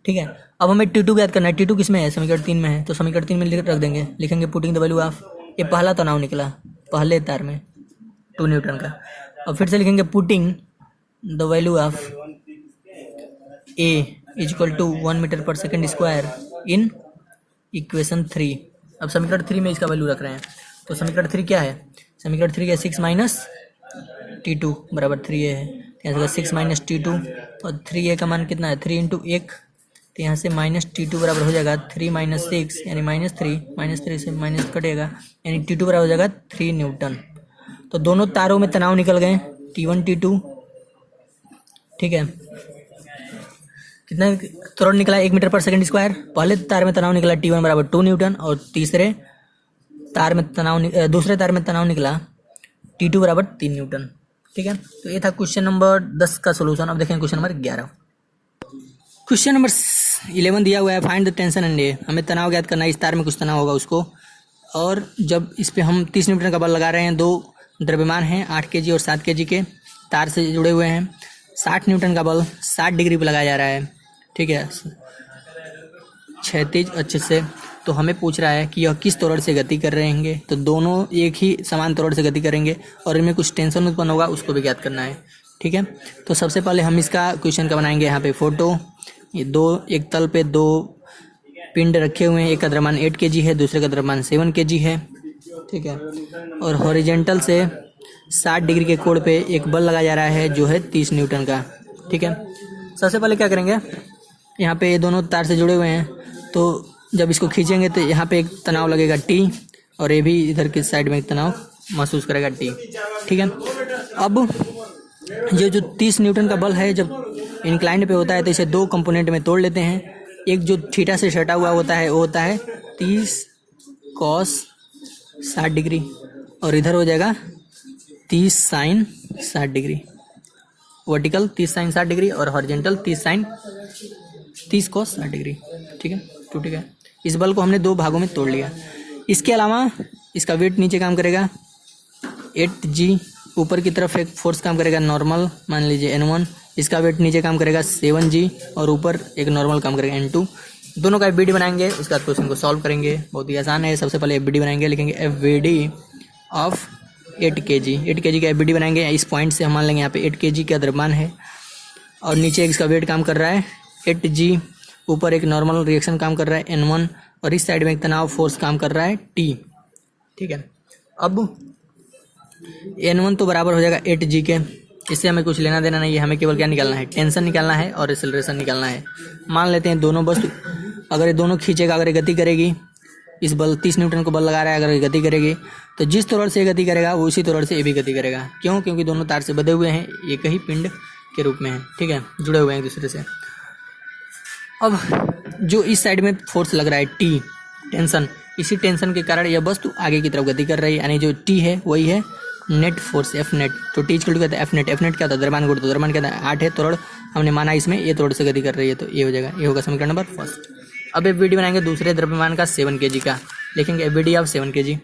ठीक है। अब हमें T2 याद करना है, T2 किस में है, समीकरण 3 में है, तो समीकरण 3 में रख देंगे, लिखेंगे पुटिंग द वैल्यू ऑफ, ये पहला तनाव निकला पहले तार में 2 न्यूटन का। अब फिर से लिखेंगे putting the value of a is equal to 1 metre per second square in equation 3। अब समीकरण 3 में इसका वैल्यू रख रहे हैं। तो समीकरण 3 क्या है? समीकरण 3 है 6 माइनस T2 बराबर 3A है। यहाँ से 6 माइनस T2 और 3A का मान कितना है? 3 इंटू 1। तो यहाँ से माइनस T2 बराबर हो जाएगा 3 माइनस 6 यानी -3 से माइनस कटेगा यानी T2 बराबर हो जाएगा 3 न्यूटन। तो दोनों तारों में तनाव निकल गए T1 T2। ठीक है, कितना त्वरण निकला? 1 मीटर पर सेकंड स्क्वायर। पहले तार में तनाव निकला T1 बराबर 2 न्यूटन और दूसरे तार में तनाव निकला T2 बराबर 3 न्यूटन। ठीक है, तो ये था क्वेश्चन नंबर 10 का सोल्यूशन। अब देखें क्वेश्चन नंबर 11। क्वेश्चन नंबर 11 दिया हुआ है फाइंड द टेंशन एंड ए। हमें तनाव ज्ञात करना है। इस तार में कुछ तनाव होगा उसको, और जब इस पे हम 30 न्यूटन का बल लगा रहे हैं, दो द्रव्यमान हैं 8 kg और 7 kg के, तार से जुड़े हुए हैं। 60 न्यूटन का बल 60 डिग्री पर लगाया जा रहा है। ठीक है, क्षैतिज अक्ष से। तो हमें पूछ रहा है कि यह किस त्वरण से गति कर रहे हैं। तो दोनों एक ही समान त्वरण से गति करेंगे और इनमें कुछ टेंशन उत्पन्न होगा, उसको भी ज्ञात करना है। ठीक है, तो सबसे पहले हम इसका क्वेश्चन का बनाएंगे। यहाँ पे फोटो, ये एक तल पे दो पिंड रखे हुए हैं। एक का द्रव्यमान 8 kg है, दूसरे का द्रव्यमान 7 kg है। ठीक है, और हॉरिजेंटल से 60 डिग्री के कोण पे एक बल लगाया जा रहा है जो है 30 न्यूटन का। ठीक है, सबसे पहले क्या करेंगे, यहाँ पे ये दोनों तार से जुड़े हुए हैं, तो जब इसको खींचेंगे तो यहाँ पे एक तनाव लगेगा T और ये भी इधर की साइड में एक तनाव महसूस करेगा T। ठीक है, अब ये जो 30 न्यूटन का बल है जब इंक्लाइंड पे होता है तो इसे दो कंपोनेंट में तोड़ लेते हैं। एक जो थीटा से सटा हुआ होता है वो होता है 30 कॉस 60 डिग्री और इधर हो जाएगा 30 sine 60 degree. Vertical 30 sine 60 degree और हॉरिजेंटल 30 कॉस 60 डिग्री। ठीक है, तो ठीक है, इस बल को हमने दो भागों में तोड़ लिया। इसके अलावा इसका वेट नीचे काम करेगा 8G, ऊपर की तरफ एक फोर्स काम करेगा नॉर्मल, मान लीजिए N1। इसका वेट नीचे काम करेगा 7G और ऊपर एक नॉर्मल काम करेगा N2। दोनों का FBD बनाएंगे, उसके बाद क्वेश्चन को सॉल्व करेंगे। बहुत ही आसान है। सबसे पहले FBD बनाएंगे, लिखेंगे FBD ऑफ 8 kg का FBD बनाएंगे। इस पॉइंट से हम मान लेंगे यहाँ पे 8 kg का द्रव्यमान है और नीचे इसका वेट काम कर रहा है 8G, ऊपर एक नॉर्मल रिएक्शन काम कर रहा है N1 और इस साइड में एक तनाव फोर्स काम कर रहा है T। ठीक है, अब N1 तो बराबर हो जाएगा 8G के। इससे हमें कुछ लेना देना नहीं है, हमें केवल क्या निकालना है? टेंशन निकालना है और एक्सेलरेशन निकालना है। मान लेते हैं दोनों वस्तु, अगर ये दोनों खींचेगा, अगर ये गति करेगी, इस बल 30 न्यूटन को बल लगा रहा है, अगर ये गति करेगी तो जिस त्वरण से गति करेगा वो उसी त्वरण से ये भी गति करेगा। क्यों? क्योंकि दोनों तार से बंधे हुए हैं, एक ही पिंड के रूप में है। ठीक है, जुड़े हुए हैं एक दूसरे से। अब जो इस साइड में फोर्स लग रहा है T, टेंशन, इसी टेंशन के कारण यह वस्तु आगे की तरफ गति कर रही है, यानी जो T है वही है नेट फोर्स F नेट। तो T इक्वल टू कहते हैं F नेट। F नेट क्या होता है? द्रव्यमान गुणा। तो द्रव्यमान क्या है? 8 है, त्वरण हमने माना इसमें ये त्वरण से गति कर रही है, तो ये हो जाएगा, ये होगा समीकरण नंबर फर्स्ट। अब FBD बनाएंगे दूसरे द्रव्यमान का 7 kg का, लिखेंगे FBD of 7 kg।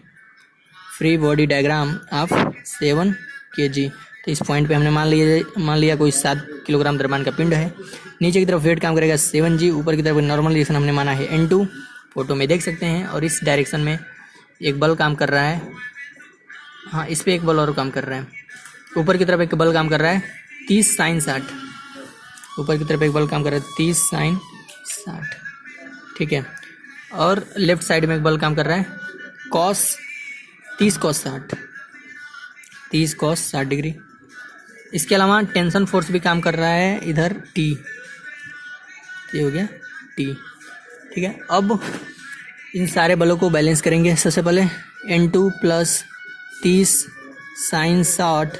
Free body diagram of 7 kg। तो इस पॉइंट पे हमने मान लिया कोई 7 किलोग्राम द्रव्यमान का पिंड है। नीचे की तरफ वेट काम करेगा 7G, ऊपर की तरफ नॉर्मल रिएक्शन हमने माना है N2, फोटो में देख सकते हैं। और इस डायरेक्शन में एक बल काम कर रहा है, हाँ इस पे एक बल और काम कर रहा है। ऊपर की तरफ एक बल काम कर रहा है 30 साइन 60, ऊपर की तरफ एक बल काम कर रहा है 30 साइन 60। ठीक है, और लेफ्ट साइड में एक बल काम कर रहा है कॉस 30 कॉस 60 डिग्री। इसके अलावा टेंशन फोर्स भी काम कर रहा है इधर T, ये हो गया T। ठीक है, अब इन सारे बलों को बैलेंस करेंगे। सबसे पहले N2 plus 30 sine 60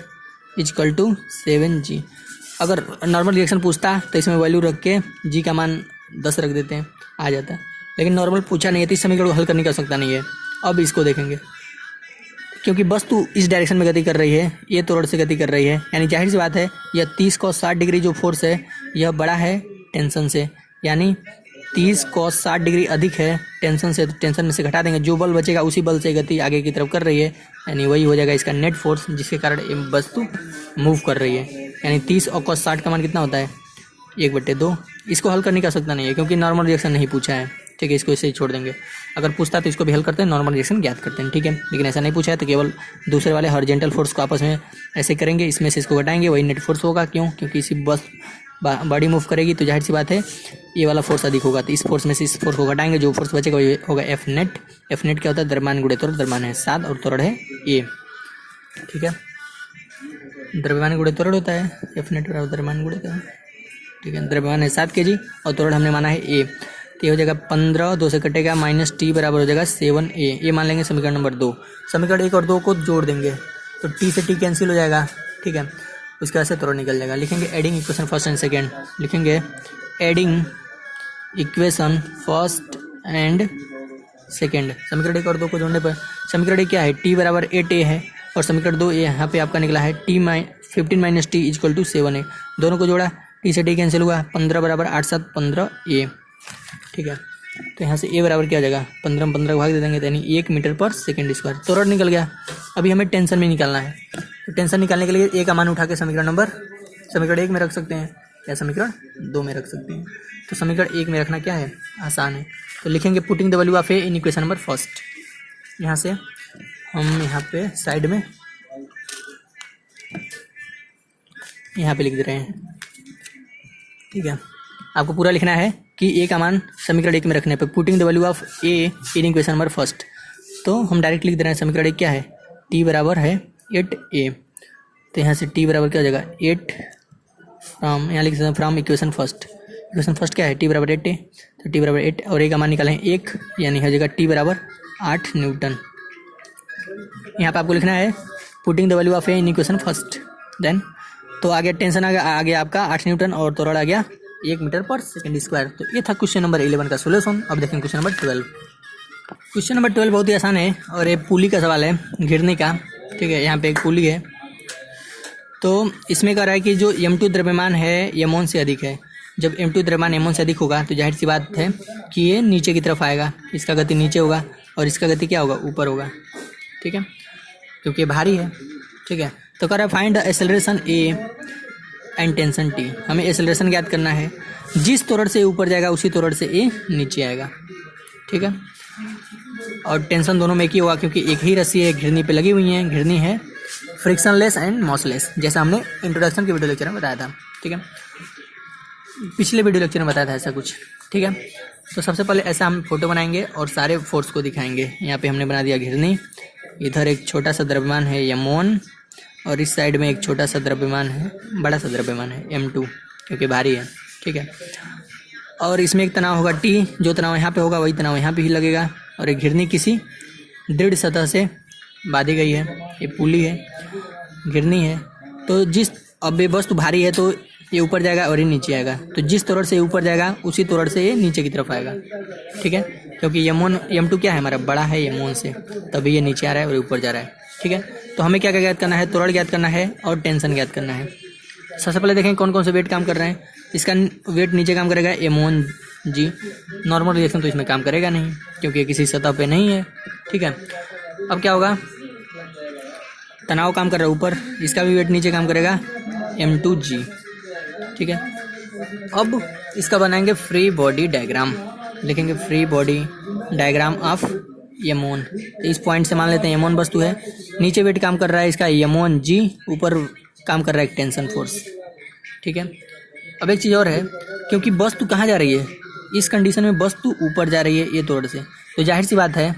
equal to 7G। अगर नॉर्मल रिएक्शन पूछता तो इसमें वैल्यू रख के G का मान 10 रख देते हैं, आ जाता। लेकिन नॉर्मल पूछा नहीं है तो इस समीकरण को हल करने का सकता नहीं है। अब इसको देखेंगे, क्योंकि वस्तु इस डायरेक्शन में गति कर रही है, ये त्वरण से गति कर रही है, यानी जाहिर सी बात है यह 30 कॉस 60 डिग्री जो फोर्स है यह बड़ा है टेंशन से, यानी 30 कॉस 60 डिग्री अधिक है टेंशन से। तो टेंशन में से घटा देंगे, जो बल बचेगा उसी बल से गति आगे की तरफ कर रही है, यानी वही हो जाएगा इसका नेट फोर्स, जिसके कारण ये वस्तु मूव कर रही है। यानी 30 और कॉस 60 का मान कितना होता है? 1/2। इसको हल करने का सकता नहीं है क्योंकि नॉर्मल रिएक्शन नहीं पूछा है। ठीक है, इसको ऐसे ही छोड़ देंगे। अगर पूछता तो इसको भी हल करते हैं, नॉर्मल रिएक्शन ज्ञात करते हैं। ठीक है, लेकिन ऐसा नहीं पूछा है तो केवल दूसरे वाले हॉरिजॉन्टल फोर्स को आपस में ऐसे करेंगे, इसमें से इसको घटाएंगे, वही नेट फोर्स होगा। क्यों? क्योंकि इसी बॉडी मूव करेगी तो जाहिर सी बात है ये वाला फोर्स अधिक होगा, तो इस फोर्स में से इस फोर्स को घटाएंगे, जो फोर्स बचेगा वही होगा एफ नेट। एफ नेट क्या होता है, द्रव्यमान गुणे त्वरण, द्रव्यमान है 7 और त्वरण है ए। ठीक है, द्रव्यमान गुणे त्वरण होता है, एफ नेट बराबर द्रव्यमान गुणे त्वरण। ठीक है, द्रव्यमान है 7 kg और त्वरण हमने माना है ए, तो ये हो जाएगा 15, 2 से कटेगा माइनस टी बराबर हो जाएगा 7a। ये मान लेंगे समीकरण नंबर 2। समीकरण 1 और 2 को जोड़ देंगे तो टी से टी कैंसिल हो जाएगा। ठीक है, उसके बाद से त्वरण निकल जाएगा। लिखेंगे adding equation first and second, लिखेंगे adding equation first and second. समीकरण 1 और 2 को जोड़ने पर समीकरण 1 क्या है, टी बराबर 8a है, और समीकरण 2 यहाँ पे आपका निकला है T 15 minus T equal to 7a। दोनों को जोड़ा, टी से टी कैंसिल हुआ, 15 बराबर 8 7 15a। ठीक है, तो यहाँ से ए बराबर क्या हो जाएगा, 15 में 15 भाग दे देंगे, यानी 1 मीटर पर सेकेंड स्क्वायर। त्वरण निकल गया। अभी हमें टेंशन में निकालना है, तो टेंशन निकालने के लिए ए का मान उठा के समीकरण 1 में रख सकते हैं या समीकरण 2 में रख सकते हैं। तो समीकरण 1 में रखना क्या है, आसान है। तो लिखेंगे putting the value of a in equation number first. यहाँ से हम यहाँ पे साइड में यहाँ पे लिख दे रहे हैं। ठीक है, आपको पूरा लिखना है कि ए का मान समीकरण 1 में रखने पर putting the value of a in equation number first. तो हम डायरेक्ट लिख दे रहे हैं समीकरण 1 क्या है, टी बराबर है 8a। तो यहाँ से टी बराबर क्या हो जाएगा 8 फ्रॉम, यहाँ लिख सकते हैं from equation first. Equation first क्या है, टी बराबर 8a, तो टी बराबर 8 और ए का मान निकालें 1, यानी हो जाएगा टी बराबर 8 न्यूटन। यहाँ पर आपको लिखना है putting the value of a in equation first. Then तो आ गया टेंशन आ गया आपका 8 न्यूटन और त्वरण आ गया 1 मीटर पर सेकेंड स्क्वायर। तो ये था क्वेश्चन नंबर 11 का सोल्यूशन। अब देखेंगे क्वेश्चन नंबर 12। क्वेश्चन नंबर 12 बहुत ही आसान है और ये पुली का सवाल है, घिरने का। ठीक है, यहाँ पे एक पुली है, तो इसमें कह रहा है कि जो m2 द्रव्यमान है m1 से अधिक है। जब m2 द्रव्यमान m1 से अधिक होगा तो जाहिर सी बात है कि ये नीचे की तरफ आएगा, इसका गति नीचे होगा और इसका गति क्या होगा, ऊपर होगा। ठीक है, क्योंकि ये भारी है। ठीक है, तो कह रहा है find the acceleration A and tension T. हमें एक्सेलरेशन ज्ञात करना है, जिस त्वरण से ऊपर जाएगा उसी त्वरण से ए नीचे आएगा। ठीक है, और टेंशन दोनों में एक ही होगा क्योंकि एक ही रस्सी है, घिरनी पे लगी हुई है। घिरनी है फ्रिक्शनलेस एंड मॉसलेस, जैसा हमने इंट्रोडक्शन के वीडियो लेक्चर में बताया था। ठीक है, पिछले वीडियो लेक्चर में बताया था ऐसा कुछ। ठीक है, तो सबसे पहले ऐसा हम फोटो बनाएंगे और सारे फोर्स को दिखाएंगे। यहाँ पे हमने बना दिया घिरनी, इधर एक छोटा सा द्रव्यमान है m1 और इस साइड में एक छोटा सा द्रव्यमान है, बड़ा सा द्रव्यमान है m2 क्योंकि भारी है। ठीक है, और इसमें एक तनाव होगा T, जो तनाव यहाँ पे होगा वही तनाव यहाँ पे ही लगेगा। और एक घिरनी किसी दृढ़ सतह से बांधी गई है, ये पुली है, घिरनी है। तो जिस अब ये वस्तु भारी है तो ये ऊपर जाएगा और ये नीचे आएगा, तो जिस त्वरण से ऊपर जाएगा उसी त्वरण से ये नीचे की तरफ आएगा। ठीक है, क्योंकि m2 क्या है हमारा, बड़ा है m1 से, तभी ये नीचे आ रहा है और ऊपर जा रहा है। ठीक है, तो हमें क्या क्या ज्ञात करना है, त्वरण ज्ञात करना है और टेंशन ज्ञात करना है। सबसे पहले देखें कौन कौन से वेट काम कर रहे हैं। इसका वेट नीचे काम करेगा m1g। नॉर्मल रिएक्शन तो इसमें काम करेगा नहीं क्योंकि ये किसी सतह पे नहीं है। ठीक है, अब क्या होगा, तनाव काम कर रहा है ऊपर, इसका भी वेट नीचे काम करेगा m2g। ठीक है, अब इसका बनाएंगे फ्री बॉडी डायग्राम। लिखेंगे free body diagram of m1। तो इस पॉइंट से मान लेते हैं m1 वस्तु है, नीचे वेट काम कर रहा है इसका m1g, ऊपर काम कर रहा है एक टेंशन फोर्स। ठीक है, अब एक चीज़ और है, क्योंकि वस्तु कहाँ जा रही है, इस कंडीशन में वस्तु ऊपर जा रही है ये त्वरण से, तो जाहिर सी बात है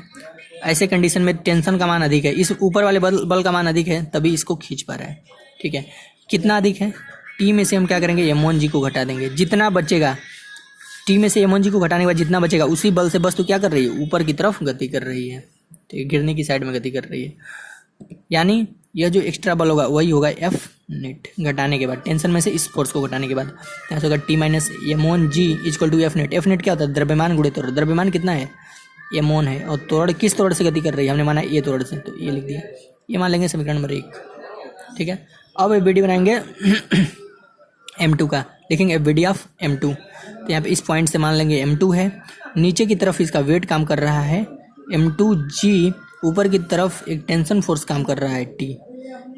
ऐसे कंडीशन में टेंशन का मान अधिक है, इस ऊपर वाले बल का मान अधिक है, तभी इसको खींच पा रहा है। ठीक है, कितना अधिक है, टी में से हम क्या करेंगे, m1g को घटा देंगे। जितना बचेगा, टी में से m1g को घटाने के बाद जितना बचेगा उसी बल से वस्तु क्या कर रही है, ऊपर की तरफ गति कर रही है। ठीक है, गिरने की साइड में गति कर रही है, यानी यह जो एक्स्ट्रा बल होगा वही होगा एफ नेट, घटाने के बाद टेंशन में से इस फोर्स को घटाने के बाद। यहाँ से होगा T minus m1g equal to F net. F net क्या होता है, द्रव्यमान गुणे त्वरण। द्रव्यमान कितना है, m1 है, और त्वरण किस त्वरण से गति कर रही है, हमने माना ये त्वरण से, तो ये लिख दिया। ये मान लेंगे समीकरण नंबर 1। ठीक है, अब ए बी बनाएंगे m2 का, लिखेंगे bd ऑफ m2। तो यहाँ पे इस पॉइंट से मान लेंगे m2 है, नीचे की तरफ इसका वेट काम कर रहा है m2g, ऊपर की तरफ एक टेंशन फोर्स काम कर रहा है T।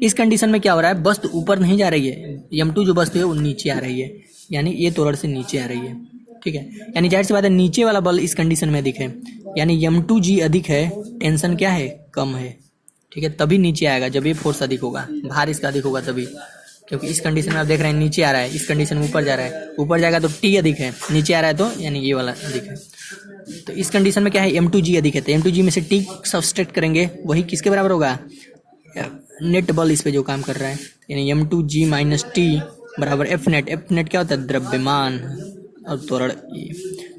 इस कंडीशन में क्या हो रहा है, वस्तु ऊपर नहीं जा रही है, m2 जो वस्तु है वो नीचे आ रही है, यानी ये त्वरण से नीचे आ रही है। ठीक है, यानी जाहिर सी बात है नीचे वाला बल इस कंडीशन में अधिक है, यानी m2g अधिक है, टेंशन क्या है, कम है। ठीक है, तभी नीचे आएगा जब ये फोर्स अधिक होगा, भार इसका अधिक होगा तभी। क्योंकि इस कंडीशन में आप देख रहे हैं नीचे आ रहा है, इस कंडीशन में ऊपर जा रहा है, ऊपर जाएगा तो टी अधिक है, नीचे आ रहा है तो यानी ये वाला अधिक है। तो इस कंडीशन में क्या है, M2G अधिक है, तो M2G में से टी सब्सट्रैक्ट करेंगे, वही किसके बराबर होगा, नेट बल इस पे जो काम कर रहा है, यानी M2G माइनस टी बराबर एफ नेट। एफ नेट क्या होता है, द्रव्यमान और त्वरण E।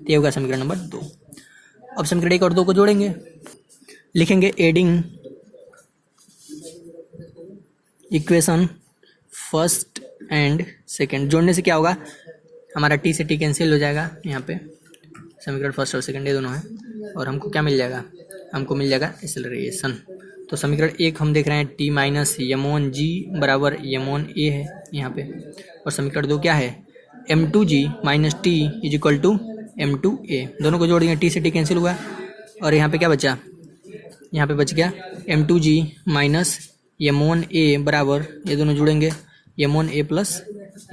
ये होगा समीकरण नंबर 2। अब समीकरण 1 और 2 को जोड़ेंगे, लिखेंगे adding equation first and second. जोड़ने से क्या होगा, हमारा टी से टी कैंसिल हो जाएगा, यहाँ पे समीकरण फर्स्ट और सेकंड ये दोनों है, और हमको क्या मिल जाएगा, हमको मिल जाएगा एक्सेलरेशन। तो समीकरण 1 हम देख रहे हैं टी माइनस M1G बराबर M1A है यहाँ पे, और समीकरण 2 क्या है, M2G minus T is equal to M2A। दोनों को जोड़ दिए, टी से टी कैंसिल हुआ, और यहाँ पे क्या बचा, यहाँ पे बच गया M2G माइनस M1A बराबर, ये दोनों जुड़ेंगे M1A प्लस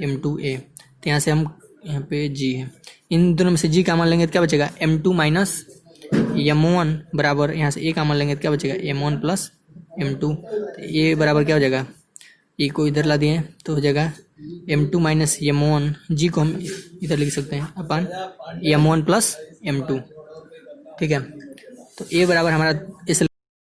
M2A। तो यहाँ से हम यहाँ पे G है, इन दोनों में से G का मान लेंगे तो क्या बचेगा, M2 माइनस M1 बराबर, यहाँ से A का मान लेंगे तो क्या बचेगा, M1 प्लस M2। तो ये बराबर क्या हो जाएगा, E को इधर ला दिए तो हो जाएगा M2 माइनस M1, G को हम इधर लिख सकते हैं अपन M1 प्लस M2। ठीक है, तो A बराबर हमारा